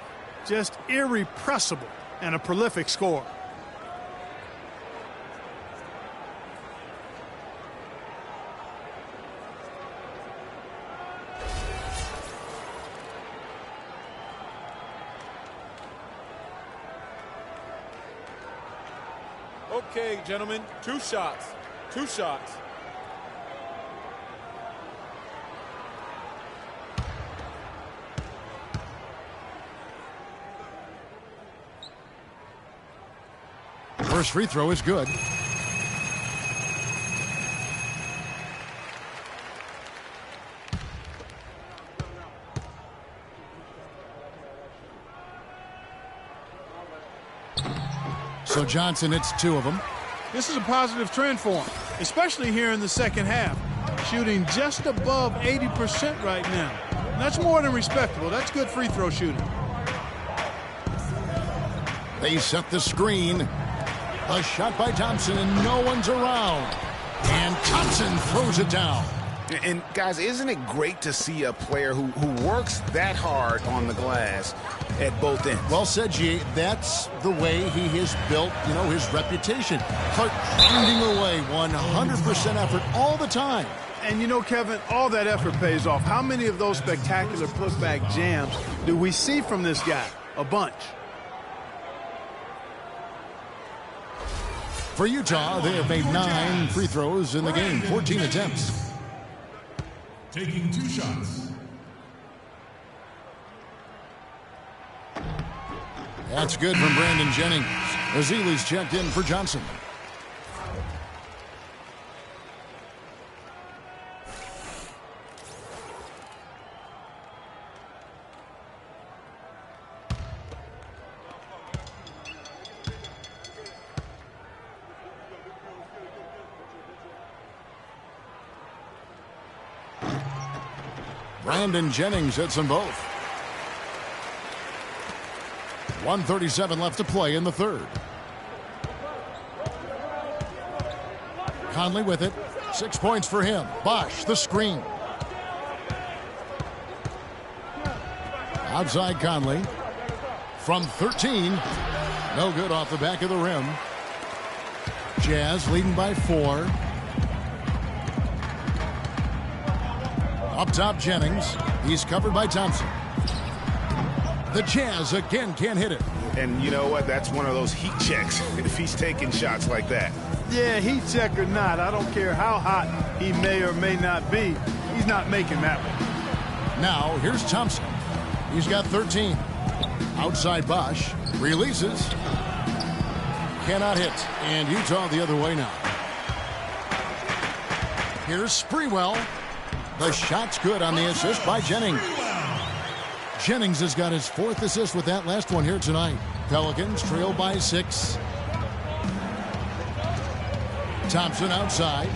Just irrepressible and a prolific scorer. Okay, gentlemen, 2 shots. 2 shots. First free throw is good. So Johnson hits 2 of them. This is a positive trend for him, especially here in the second half. Shooting just above 80% right now. And that's more than respectable. That's good free throw shooting. They set the screen. A shot by Thompson, and no one's around. And Thompson throws it down. And, guys, isn't it great to see a player who works that hard on the glass at both ends? Well said, G. That's the way he has built, his reputation. Clark grinding away 100% effort all the time. And, Kevin, all that effort pays off. How many of those spectacular putback jams do we see from this guy? A bunch. For Utah, they have made 9 free throws in the game, 14 attempts. Taking 2 shots. That's good from Brandon Jennings. Ezeli's checked in for Johnson. Brandon Jennings hits them both. 1:37 left to play in the third. Conley with it. 6 points for him. Bosch, the screen. Outside Conley. From 13. No good off the back of the rim. Jazz leading by 4. Up top, Jennings. He's covered by Thompson. The Jazz again can't hit it. And you know what? That's one of those heat checks if he's taking shots like that. Yeah, heat check or not, I don't care how hot he may or may not be. He's not making that one. Now, here's Thompson. He's got 13. Outside Bosch. Releases. Cannot hit. And Utah the other way now. Here's Sprewell. The shot's good on the assist by Jennings. Jennings has got his 4th assist with that last one here tonight. Pelicans trail by 6. Thompson outside.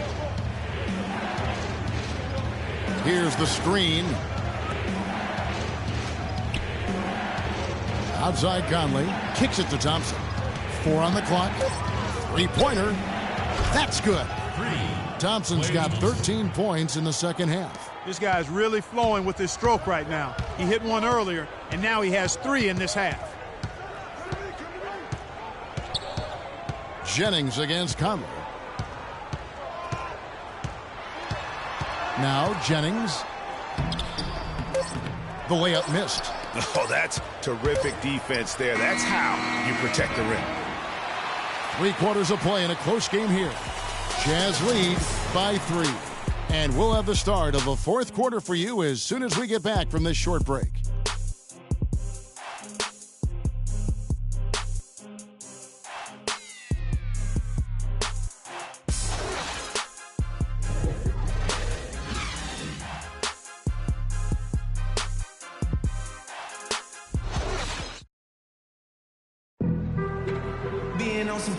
Here's the screen. Outside Conley. Kicks it to Thompson. 4 on the clock. 3-pointer. That's good. Thompson's got 13 points in the second half. This guy's really flowing with his stroke right now. He hit one earlier, and now he has 3 in this half. Jennings against Conley. Now Jennings. The layup missed. Oh, that's terrific defense there. That's how you protect the rim. 3 quarters of play in a close game here. Jazz lead by 3. And we'll have the start of the 4th quarter for you as soon as we get back from this short break.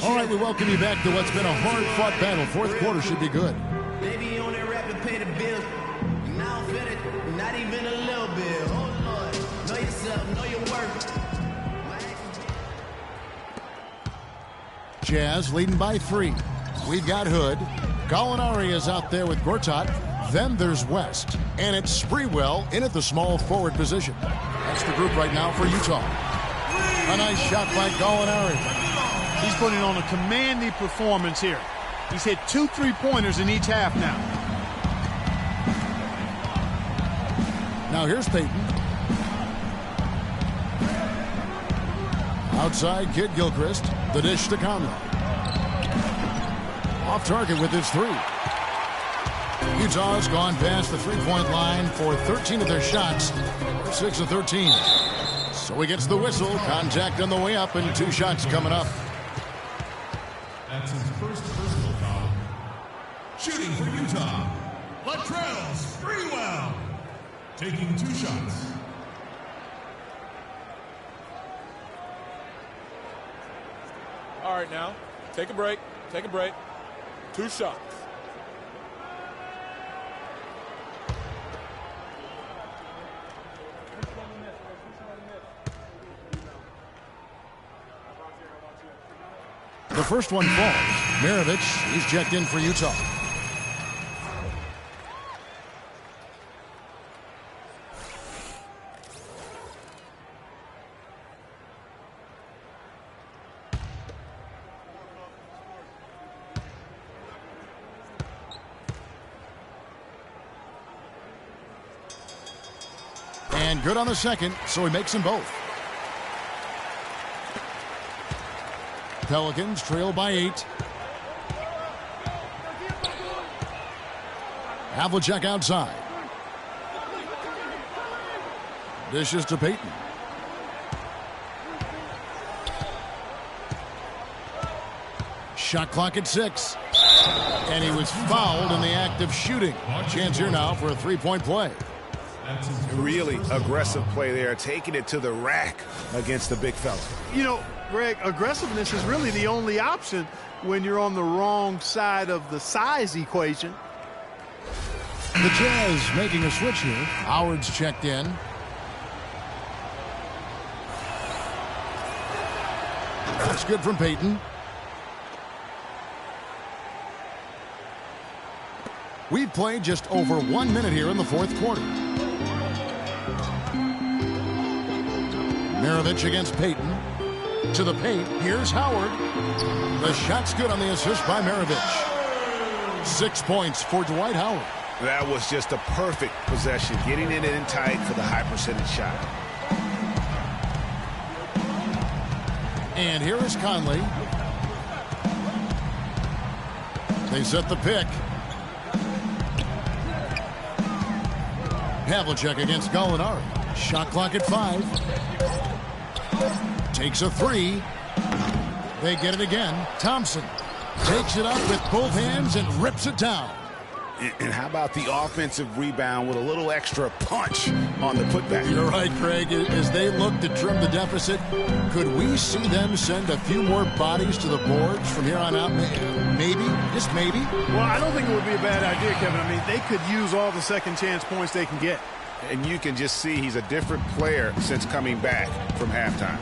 All right, we welcome you back to what's been a hard-fought battle. 4th quarter should be good. Baby on that rap and pay the bills. Now I'm fit it, not even a little bit. Oh Lord, know yourself, know your worth. Jazz leading by 3. We've got Hood. Gallinari is out there with Gortat. Then there's West. And it's Sprewell in at the small forward position. That's the group right now for Utah. A nice shot by Gallinari. He's putting on a commanding performance here. He's hit 2 3-pointers in each half now. Now here's Payton. Outside Kid Gilchrist. The dish to Conley. Off target with his 3. Utah's gone past the 3-point line for 13 of their shots. 6 of 13. So he gets the whistle. Contact on the way up and 2 shots coming up. That's his first personal foul. Shooting for Utah, Latrell Sprewell. Taking 2 shots. All right, now, take a break. Take a break. 2 shots. The first one falls. Maravich, he's checked in for Utah. And good on the second, so he makes them both. Pelicans trail by 8. Havlicek outside. Dishes to Payton. Shot clock at 6. And he was fouled in the act of shooting. Chance here now for a 3-point play. Really aggressive play there, taking it to the rack against the big fella. You know, Greg, aggressiveness is really the only option when you're on the wrong side of the size equation. The Jazz making a switch here. Howard's checked in. That's good from Payton. We've played just over 1 minute here in the fourth quarter. Maravich against Payton. To the paint. Here's Howard. The shot's good on the assist by Maravich. 6 points for Dwight Howard. That was just a perfect possession, getting it in tight for the high percentage shot. And here is Conley. They set the pick. Havlicek against Gallinari. Shot clock at 5. Takes a 3. They get it again. Thompson takes it up with both hands and rips it down. And how about the offensive rebound with a little extra punch on the putback? You're right, Craig. As they look to trim the deficit, could we see them send a few more bodies to the boards from here on out? Maybe, just maybe. Well, I don't think it would be a bad idea, Kevin. I mean, they could use all the second chance points they can get. And you can just see he's a different player since coming back from halftime.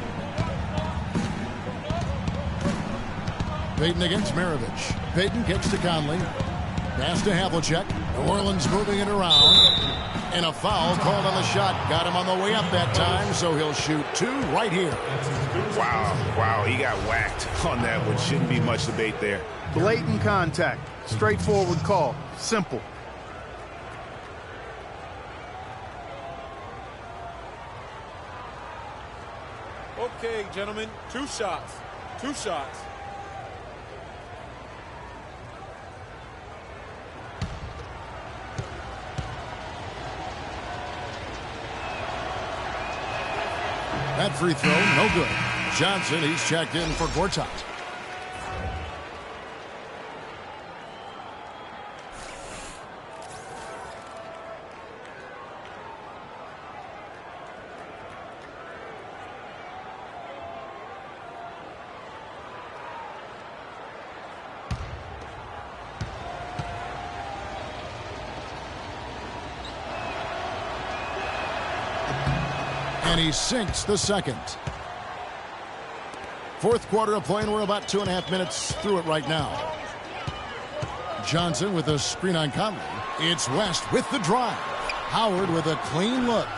Payton against Maravich. Payton kicks to Conley. Pass to Havlicek. New Orleans moving it around. And a foul called on the shot. Got him on the way up that time, so he'll shoot 2 right here. Wow, he got whacked on that one. Shouldn't be much debate there. Blatant contact. Straightforward call. Simple. Okay, gentlemen, 2 shots. 2 shots. That free throw, no good. Johnson, he's checked in for Gortat. And he sinks the second. Fourth quarter of play, and we're about 2.5 minutes through it right now. Johnson with a screen on Conley. It's West with the drive. Howard with a clean look.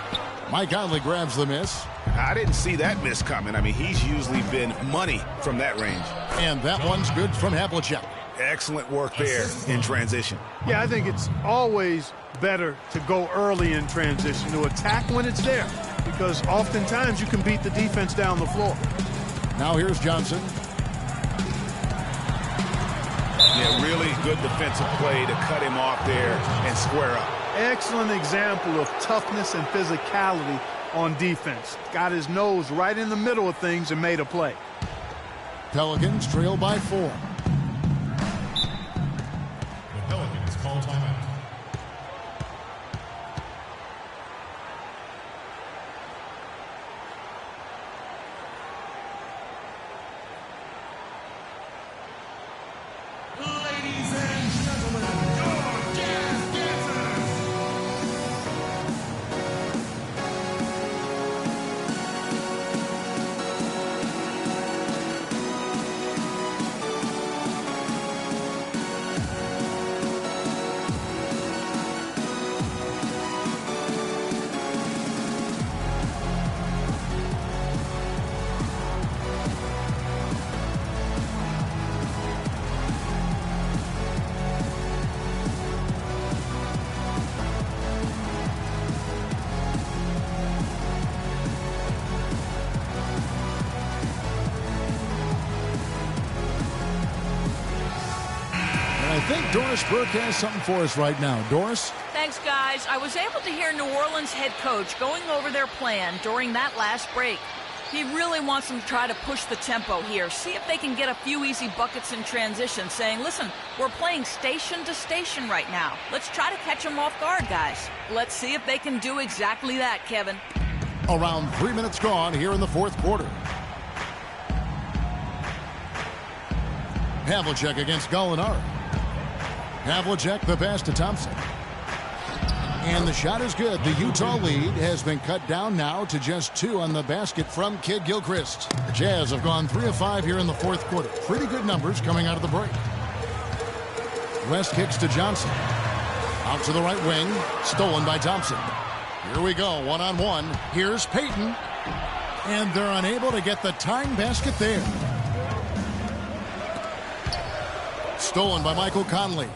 Mike Conley grabs the miss. I didn't see that miss coming. I mean, he's usually been money from that range. And that one's good from Havlicek. Excellent work there in transition. Yeah, I think it's always better to go early in transition, to attack when it's there, because oftentimes you can beat the defense down the floor. Now here's Johnson. Yeah, really good defensive play to cut him off there and square up. Excellent example of toughness and physicality on defense. Got his nose right in the middle of things and made a play. Pelicans trail by 4. The Pelicans call timeout. I think Doris Burke has something for us right now. Doris? Thanks, guys. I was able to hear New Orleans head coach going over their plan during that last break. He really wants them to try to push the tempo here, see if they can get a few easy buckets in transition, saying, listen, we're playing station to station right now. Let's try to catch them off guard, guys. Let's see if they can do exactly that, Kevin. Around 3 minutes gone here in the fourth quarter. Havlicek against Gallinari. Havlicek, the pass to Thompson. And the shot is good. The Utah lead has been cut down now to just 2 on the basket from Kid Gilchrist. The Jazz have gone 3 of 5 here in the fourth quarter. Pretty good numbers coming out of the break. West kicks to Johnson. Out to the right wing. Stolen by Thompson. Here we go. One-on-one. Here's Payton. And they're unable to get the tying basket there. Stolen by Michael Conley.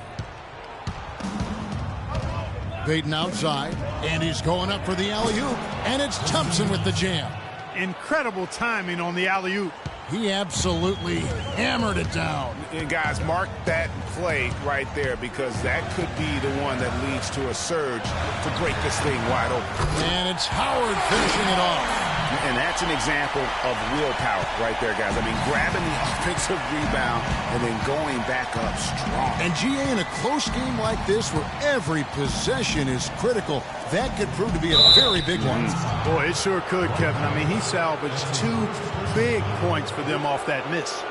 Payton outside, and he's going up for the alley-oop, and it's Thompson with the jam. Incredible timing on the alley-oop. He absolutely hammered it down. And guys, mark that play right there, because that could be the one that leads to a surge to break this thing wide open. And it's Howard finishing it off. And that's an example of willpower right there, guys. I mean, grabbing the offensive rebound and then going back up strong. And GA, in a close game like this where every possession is critical, that could prove to be a very big one. Boy, it sure could, Kevin. I mean, he salvaged 2 big points for them off that miss.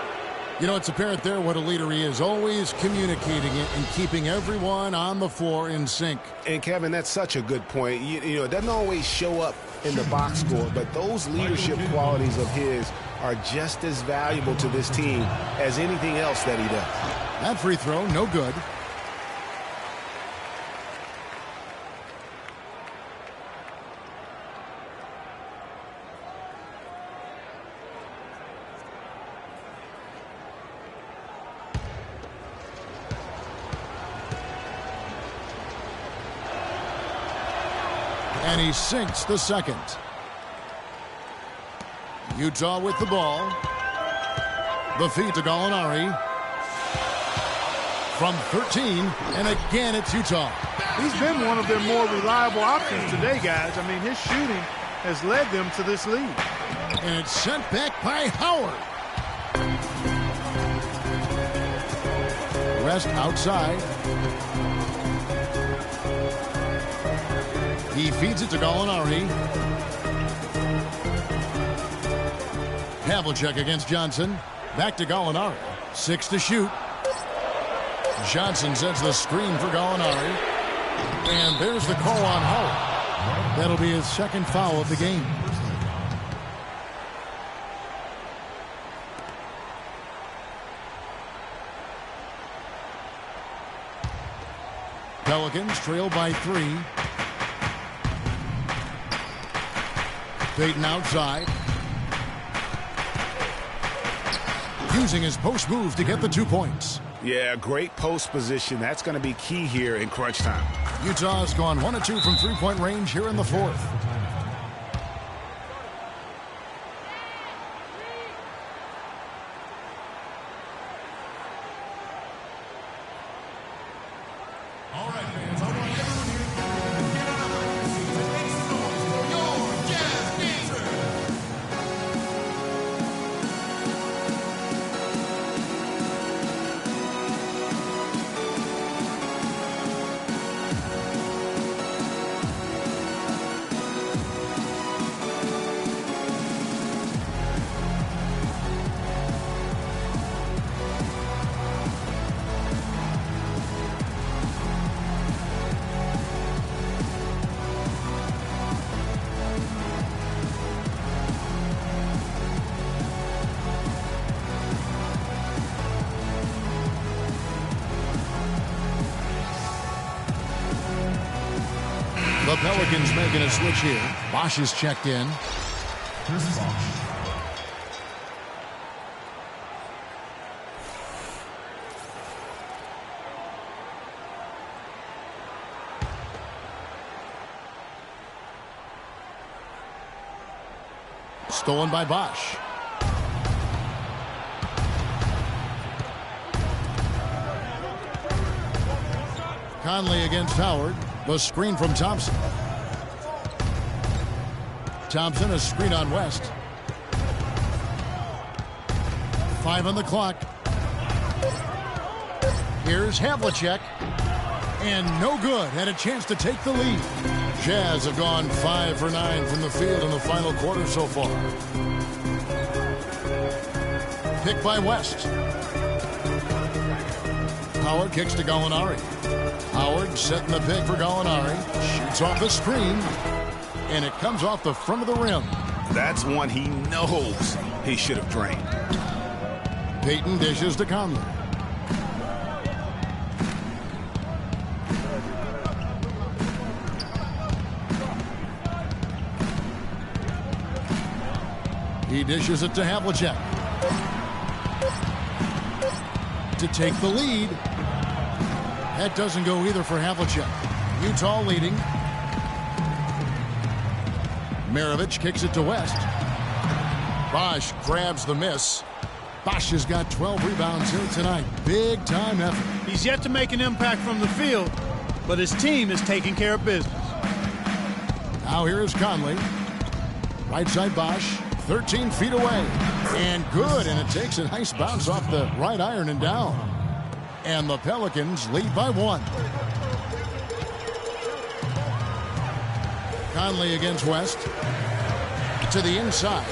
You know, it's apparent there what a leader he is, always communicating it and keeping everyone on the floor in sync. And, Kevin, that's such a good point. You know, it doesn't always show up in the box score, but those leadership qualities of his are just as valuable to this team as anything else that he does. That free throw, no good. And he sinks the second. Utah with the ball. The feed to Gallinari. From 13, and again it's Utah. He's been one of their more reliable options today, guys. I mean, his shooting has led them to this lead. And it's sent back by Howard. Rest outside. He feeds it to Gallinari. Havlicek against Johnson. Back to Gallinari. 6 to shoot. Johnson sets the screen for Gallinari. And there's the call on Howard. That'll be his second foul of the game. Pelicans trail by 3. Payton outside. Using his post move to get the 2 points. Yeah, great post position. That's going to be key here in crunch time. Utah has gone 1 of 2 from three-point range here in the fourth. All right, fans, I want everyone here to get out of their seats and make some noise for your Jazz Gangsters. The Pelicans making a switch here. Bosch is checked in. Chris Bosh. Stolen by Bosch. Conley against Howard. The screen from Thompson. Thompson, a screen on West. 5 on the clock. Here's Havlicek. And no good. Had a chance to take the lead. Jazz have gone 5 for 9 from the field in the final quarter so far. Pick by West. Howard kicks to Gallinari. Howard setting the pick for Gallinari. Shoots off the screen. And it comes off the front of the rim. That's one he knows he should have drained. Payton dishes to Conley. He dishes it to Havlicek. To take the lead. That doesn't go either for Havlicek. Utah leading. Maravich kicks it to West. Bosch grabs the miss. Bosch has got 12 rebounds here tonight. Big time effort. He's yet to make an impact from the field, but his team is taking care of business. Now here is Conley. Right side Bosch. 13 feet away. And good. And it takes a nice bounce off the right iron and down. And the Pelicans lead by 1. Conley against West. To the inside.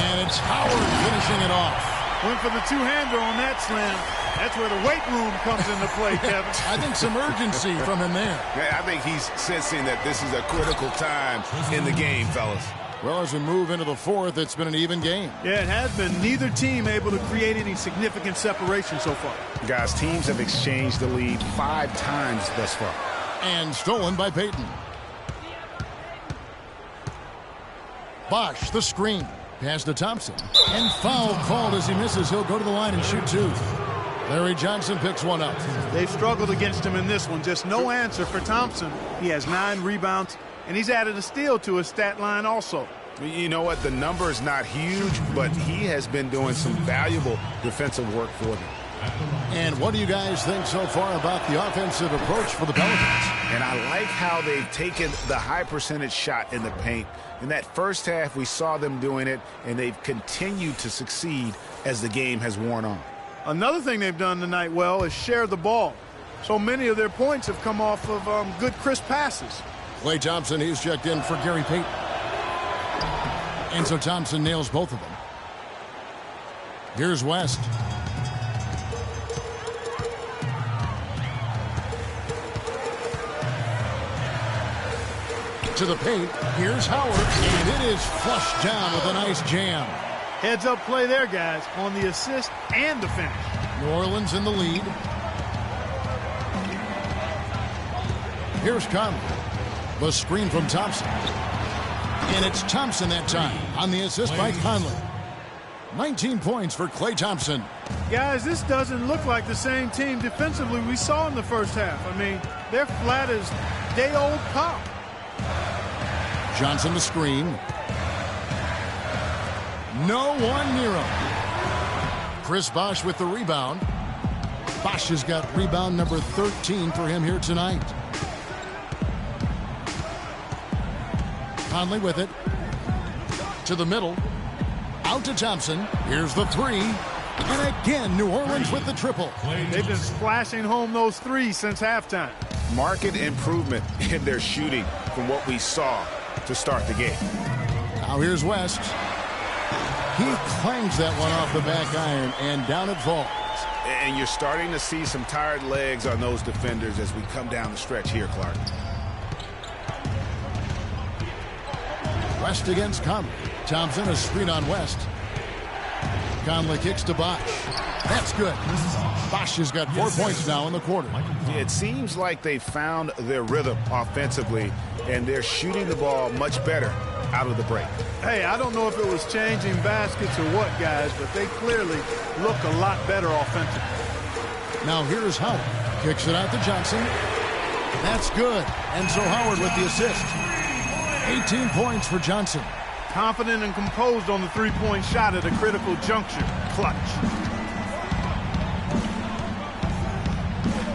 And it's Howard finishing it off. Went for the two-hander on that slam. That's where the weight room comes into play, Kevin. I think some urgency from him there. Yeah, I think he's sensing that this is a critical time in the game, fellas. Well, as we move into the fourth, it's been an even game. Yeah, it has been. Neither team able to create any significant separation so far. Guys, teams have exchanged the lead 5 times thus far. And stolen by Payton. Bosch, the screen. Pass to Thompson. And foul called as he misses. He'll go to the line and shoot 2. Larry Johnson picks one up. They've struggled against him in this one. Just no answer for Thompson. He has 9 rebounds, and he's added a steal to his stat line also. You know what? The number is not huge, but he has been doing some valuable defensive work for them. And what do you guys think so far about the offensive approach for the Pelicans? And I like how they've taken the high percentage shot in the paint. In that first half, we saw them doing it, and they've continued to succeed as the game has worn on. Another thing they've done tonight well is share the ball. So many of their points have come off of good, crisp passes. Klay Thompson, he's checked in for Gary Payton. And so Thompson nails both of them. Here's West. To the paint. Here's Howard. And it is flushed down with a nice jam. Heads up play there, guys, on the assist and the finish. New Orleans in the lead. Here's Conley. The screen from Thompson. And it's Thompson that time on the assist by Conley. 19 points for Klay Thompson. Guys, this doesn't look like the same team defensively we saw in the first half. I mean, they're flat as day-old pop. Johnson the screen. No one near him. Chris Bosch with the rebound. Bosch has got rebound number 13 for him here tonight. Conley with it. To the middle. Out to Thompson. Here's the 3. And again, New Orleans with the triple. They've been splashing home those 3s since halftime. Marked improvement in their shooting from what we saw to start the game. Now here's West. He clangs that one off the back iron, and down it falls. And you're starting to see some tired legs on those defenders as we come down the stretch here, Clark. West against Conley. Thompson a screen on West. Conley kicks to Bosch. That's good. Bosch has got 4 points now in the quarter. It seems like they found their rhythm offensively, and they're shooting the ball much better out of the break. Hey, I don't know if it was changing baskets or what, guys, but they clearly look a lot better offensively. Now here's Howard. Kicks it out to Johnson. That's good. And so Howard with the assist. 18 points for Johnson. Confident and composed on the three-point shot at a critical juncture. Clutch.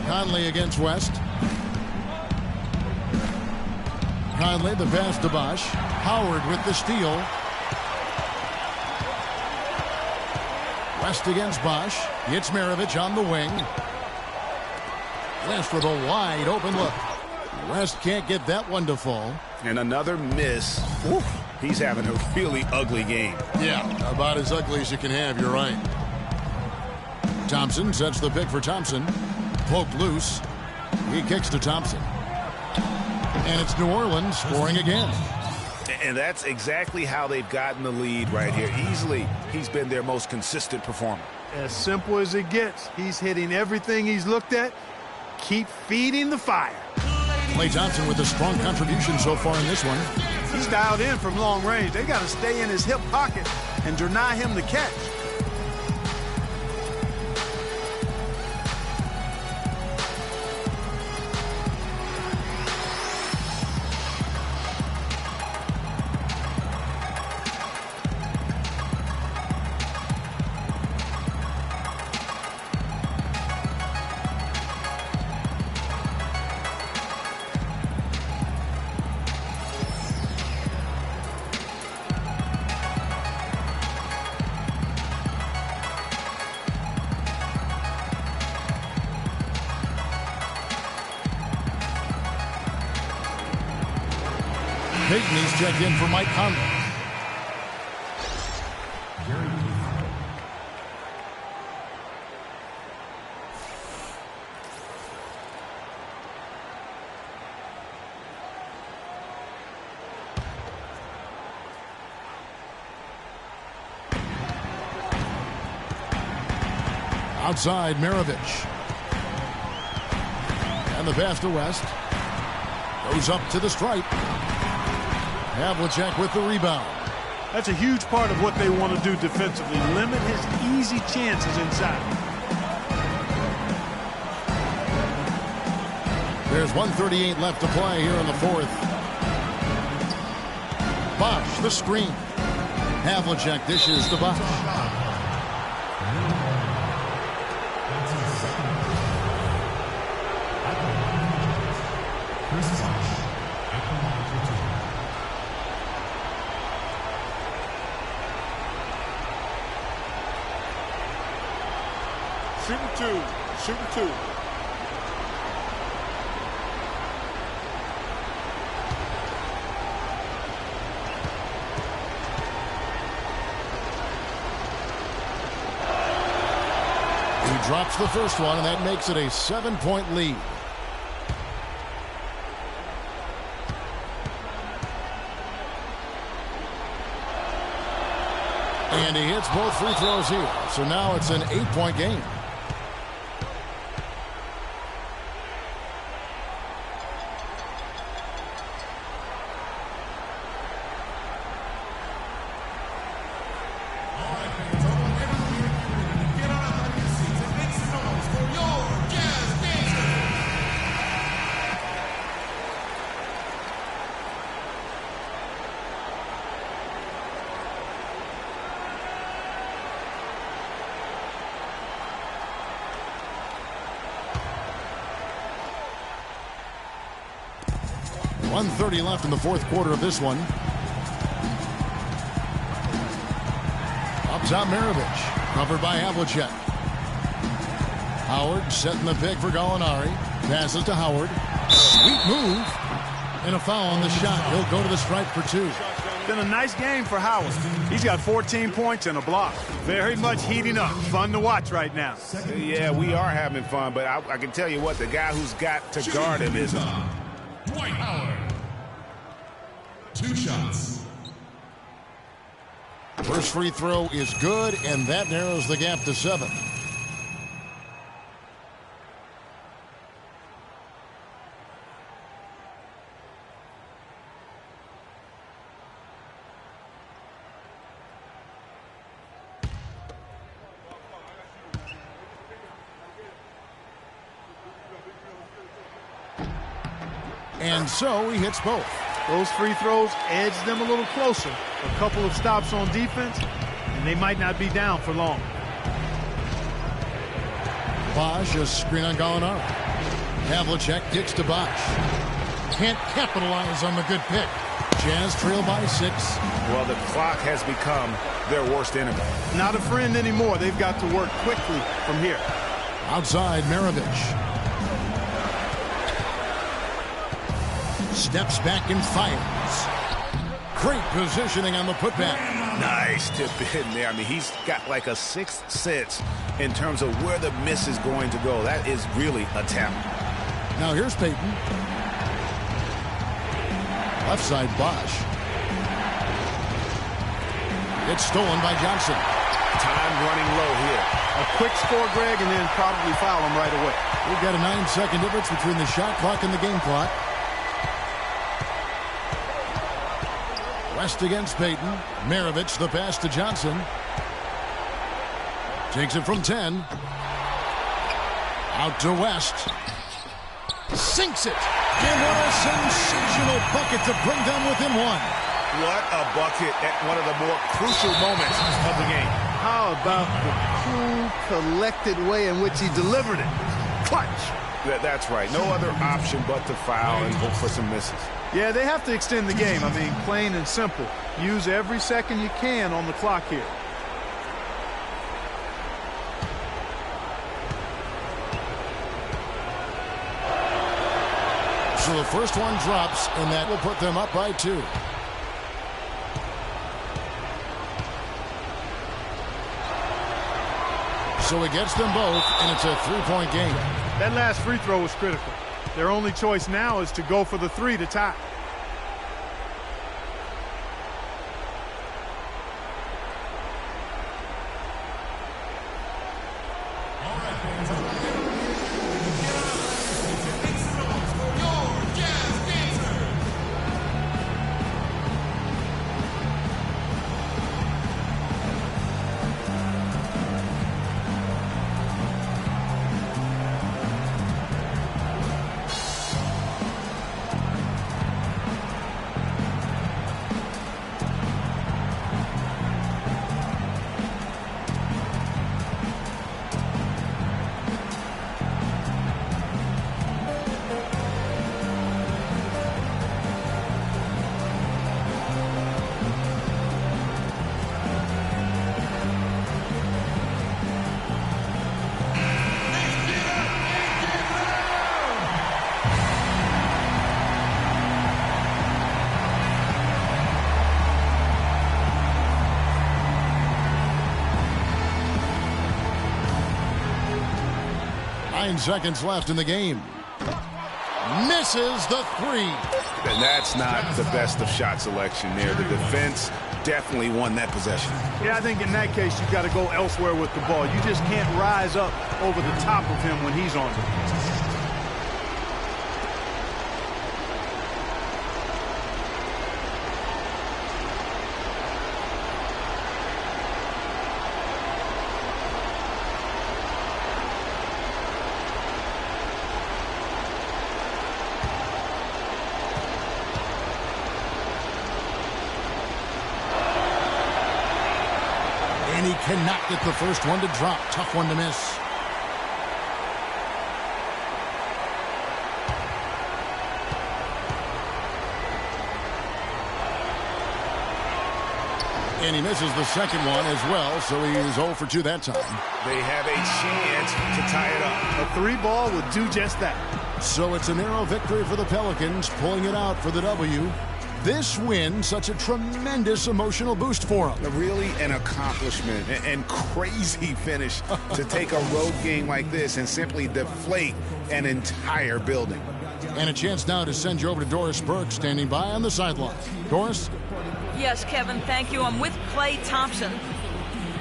Conley against West. Conley the pass to Bosch. Howard with the steal. West against Bosch. It's Maravich on the wing. West with a wide open look. West can't get that one to fall. And another miss. Oof. He's having a really ugly game. Yeah, about as ugly as you can have, you're right. Thompson sets the pick for Thompson. Poked loose. He kicks to Thompson. And it's New Orleans scoring again. And that's exactly how they've gotten the lead right here. Easily, he's been their most consistent performer. As simple as it gets. He's hitting everything he's looked at. Keep feeding the fire. Klay Thompson with a strong contribution so far in this one. He's dialed in from long range. They got to stay in his hip pocket and deny him the catch. Peyton's checked in for Mike Conley. Outside, Maravich. And the pass to West. Goes up to the stripe. Havlicek with the rebound. That's a huge part of what they want to do defensively. Limit his easy chances inside. There's 1:38 left to play here in the fourth. Bosch, the screen. Havlicek dishes to Bosch. Shooting two. He drops the first one, and that makes it a 7-point lead. And he hits both free throws here. So now it's an 8-point game. .130 left in the fourth quarter of this one. Up top, Maravich. Covered by Havlicek. Howard setting the pick for Gallinari. Passes to Howard. Sweet move. And a foul on the shot. He'll go to the stripe for two. Been a nice game for Howard. He's got 14 points and a block. Very much heating up. Fun to watch right now. Yeah, we are having fun, but I can tell you what, the guy who's got to guard him is Dwight Howard. 2 shots. First free throw is good, and that narrows the gap to 7. And so he hits both. Those free throws edge them a little closer. A couple of stops on defense, and they might not be down for long. Bosch, a screen on Gallinari. Havlicek kicks to Bosch. Can't capitalize on the good pick. Jazz trail by 6. Well, the clock has become their worst enemy. Not a friend anymore. They've got to work quickly from here. Outside, Maravich. Steps back and fires. Great positioning on the putback. Nice tip in there. I mean, he's got like a sixth sense in terms of where the miss is going to go. That is really a talent. Now here's Payton. Left side Bosch. It's stolen by Johnson. Time running low here. A quick score, Greg, and then probably foul him right away. We've got a 9-second difference between the shot clock and the game clock. West against Payton. Maravich, the pass to Johnson. Takes it from 10. Out to West. Sinks it. And what a sensational bucket to bring them within one. What a bucket at one of the more crucial moments of the game. How about the cool, collected way in which he delivered it? Clutch. That's right. No other option but to foul and hope for some misses. Yeah, they have to extend the game. I mean, plain and simple. Use every second you can on the clock here. So the first one drops, and that will put them up by 2. So it gets them both, and it's a 3-point game. That last free throw was critical. Their only choice now is to go for the 3 to tie. Seconds left in the game. Misses the 3. And that's not the best of shot selection there. The defense definitely won that possession. Yeah, I think in that case you've got to go elsewhere with the ball. You just can't rise up over the top of him when he's on it. And he cannot get the first one to drop. Tough one to miss. And he misses the second one as well, so he is 0 for 2 that time. They have a chance to tie it up. A 3-ball would do just that. So it's a narrow victory for the Pelicans, pulling it out for the W. This win, such a tremendous emotional boost for them. Really an accomplishment and crazy finish to take a road game like this and simply deflate an entire building. And a chance now to send you over to Doris Burke, standing by on the sideline. Doris? Yes, Kevin, thank you. I'm with Klay Thompson.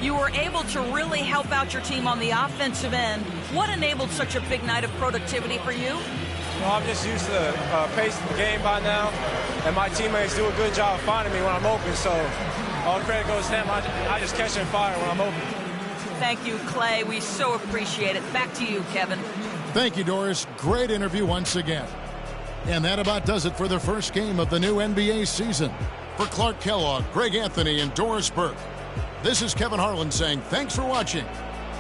You were able to really help out your team on the offensive end. What enabled such a big night of productivity for you? Well, I'm just used to the pace of the game by now, and my teammates do a good job of finding me when I'm open, so all credit goes to them. I just catch and fire when I'm open. Thank you, Klay. We so appreciate it. Back to you, Kevin. Thank you, Doris. Great interview once again. And that about does it for the first game of the new NBA season. For Clark Kellogg, Greg Anthony, and Doris Burke, this is Kevin Harlan saying thanks for watching.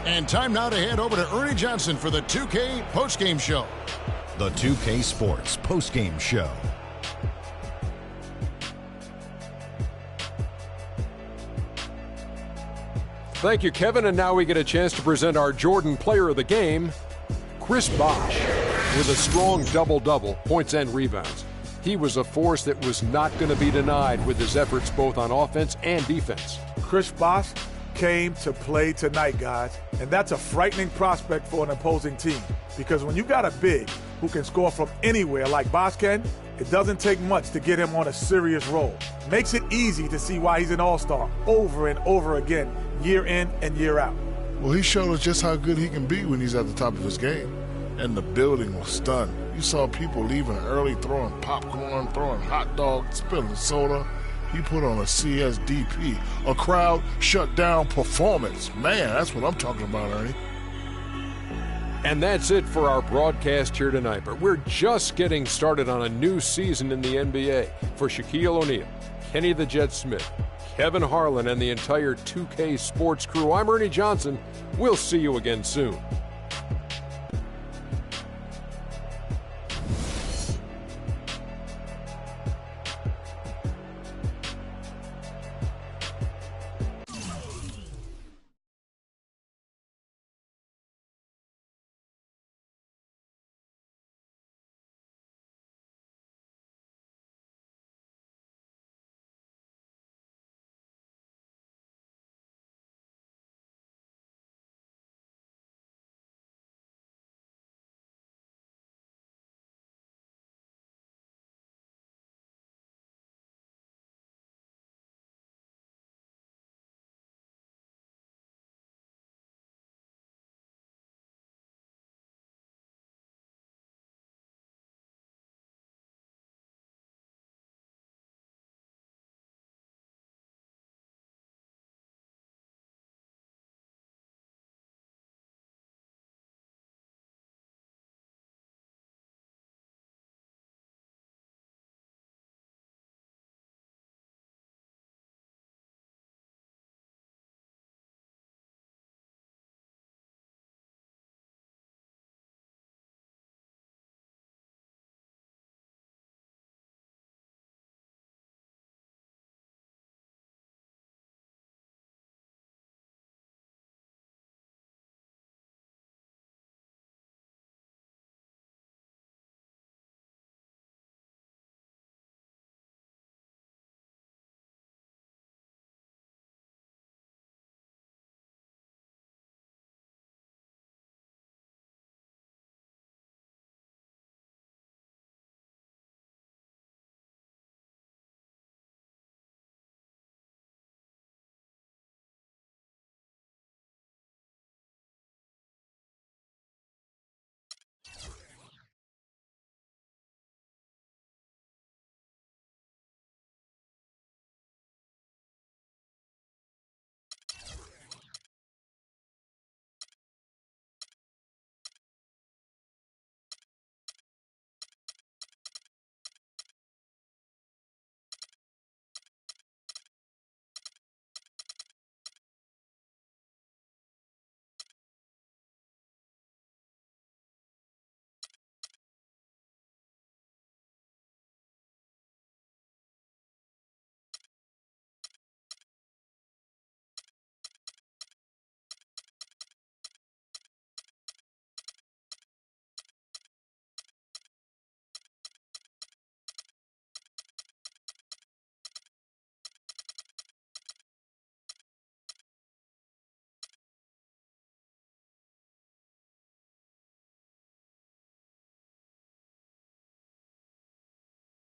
And time now to head over to Ernie Johnson for the 2K postgame show. The 2K Sports postgame show. Thank you, Kevin. And now we get a chance to present our Jordan Player of the Game, Chris Bosh, with a strong double-double, points and rebounds. he was a force that was not going to be denied with his efforts both on offense and defense. Chris Bosh came to play tonight, guys, and that's a frightening prospect for an opposing team, because when you got a big who can score from anywhere like Bosh can, it doesn't take much to get him on a serious roll. Makes it easy to see why he's an all-star over and over again, year in and year out. Well, he showed us just how good he can be when he's at the top of his game. And the building was stunned. You saw people leaving early, throwing popcorn, throwing hot dogs, spilling soda. He put on a CSDP, a crowd shut down performance. Man, that's what I'm talking about, Ernie. And that's it for our broadcast here tonight. But we're just getting started on a new season in the NBA. For Shaquille O'Neal, Kenny the Jet Smith, Kevin Harlan, and the entire 2K Sports crew, I'm Ernie Johnson. We'll see you again soon.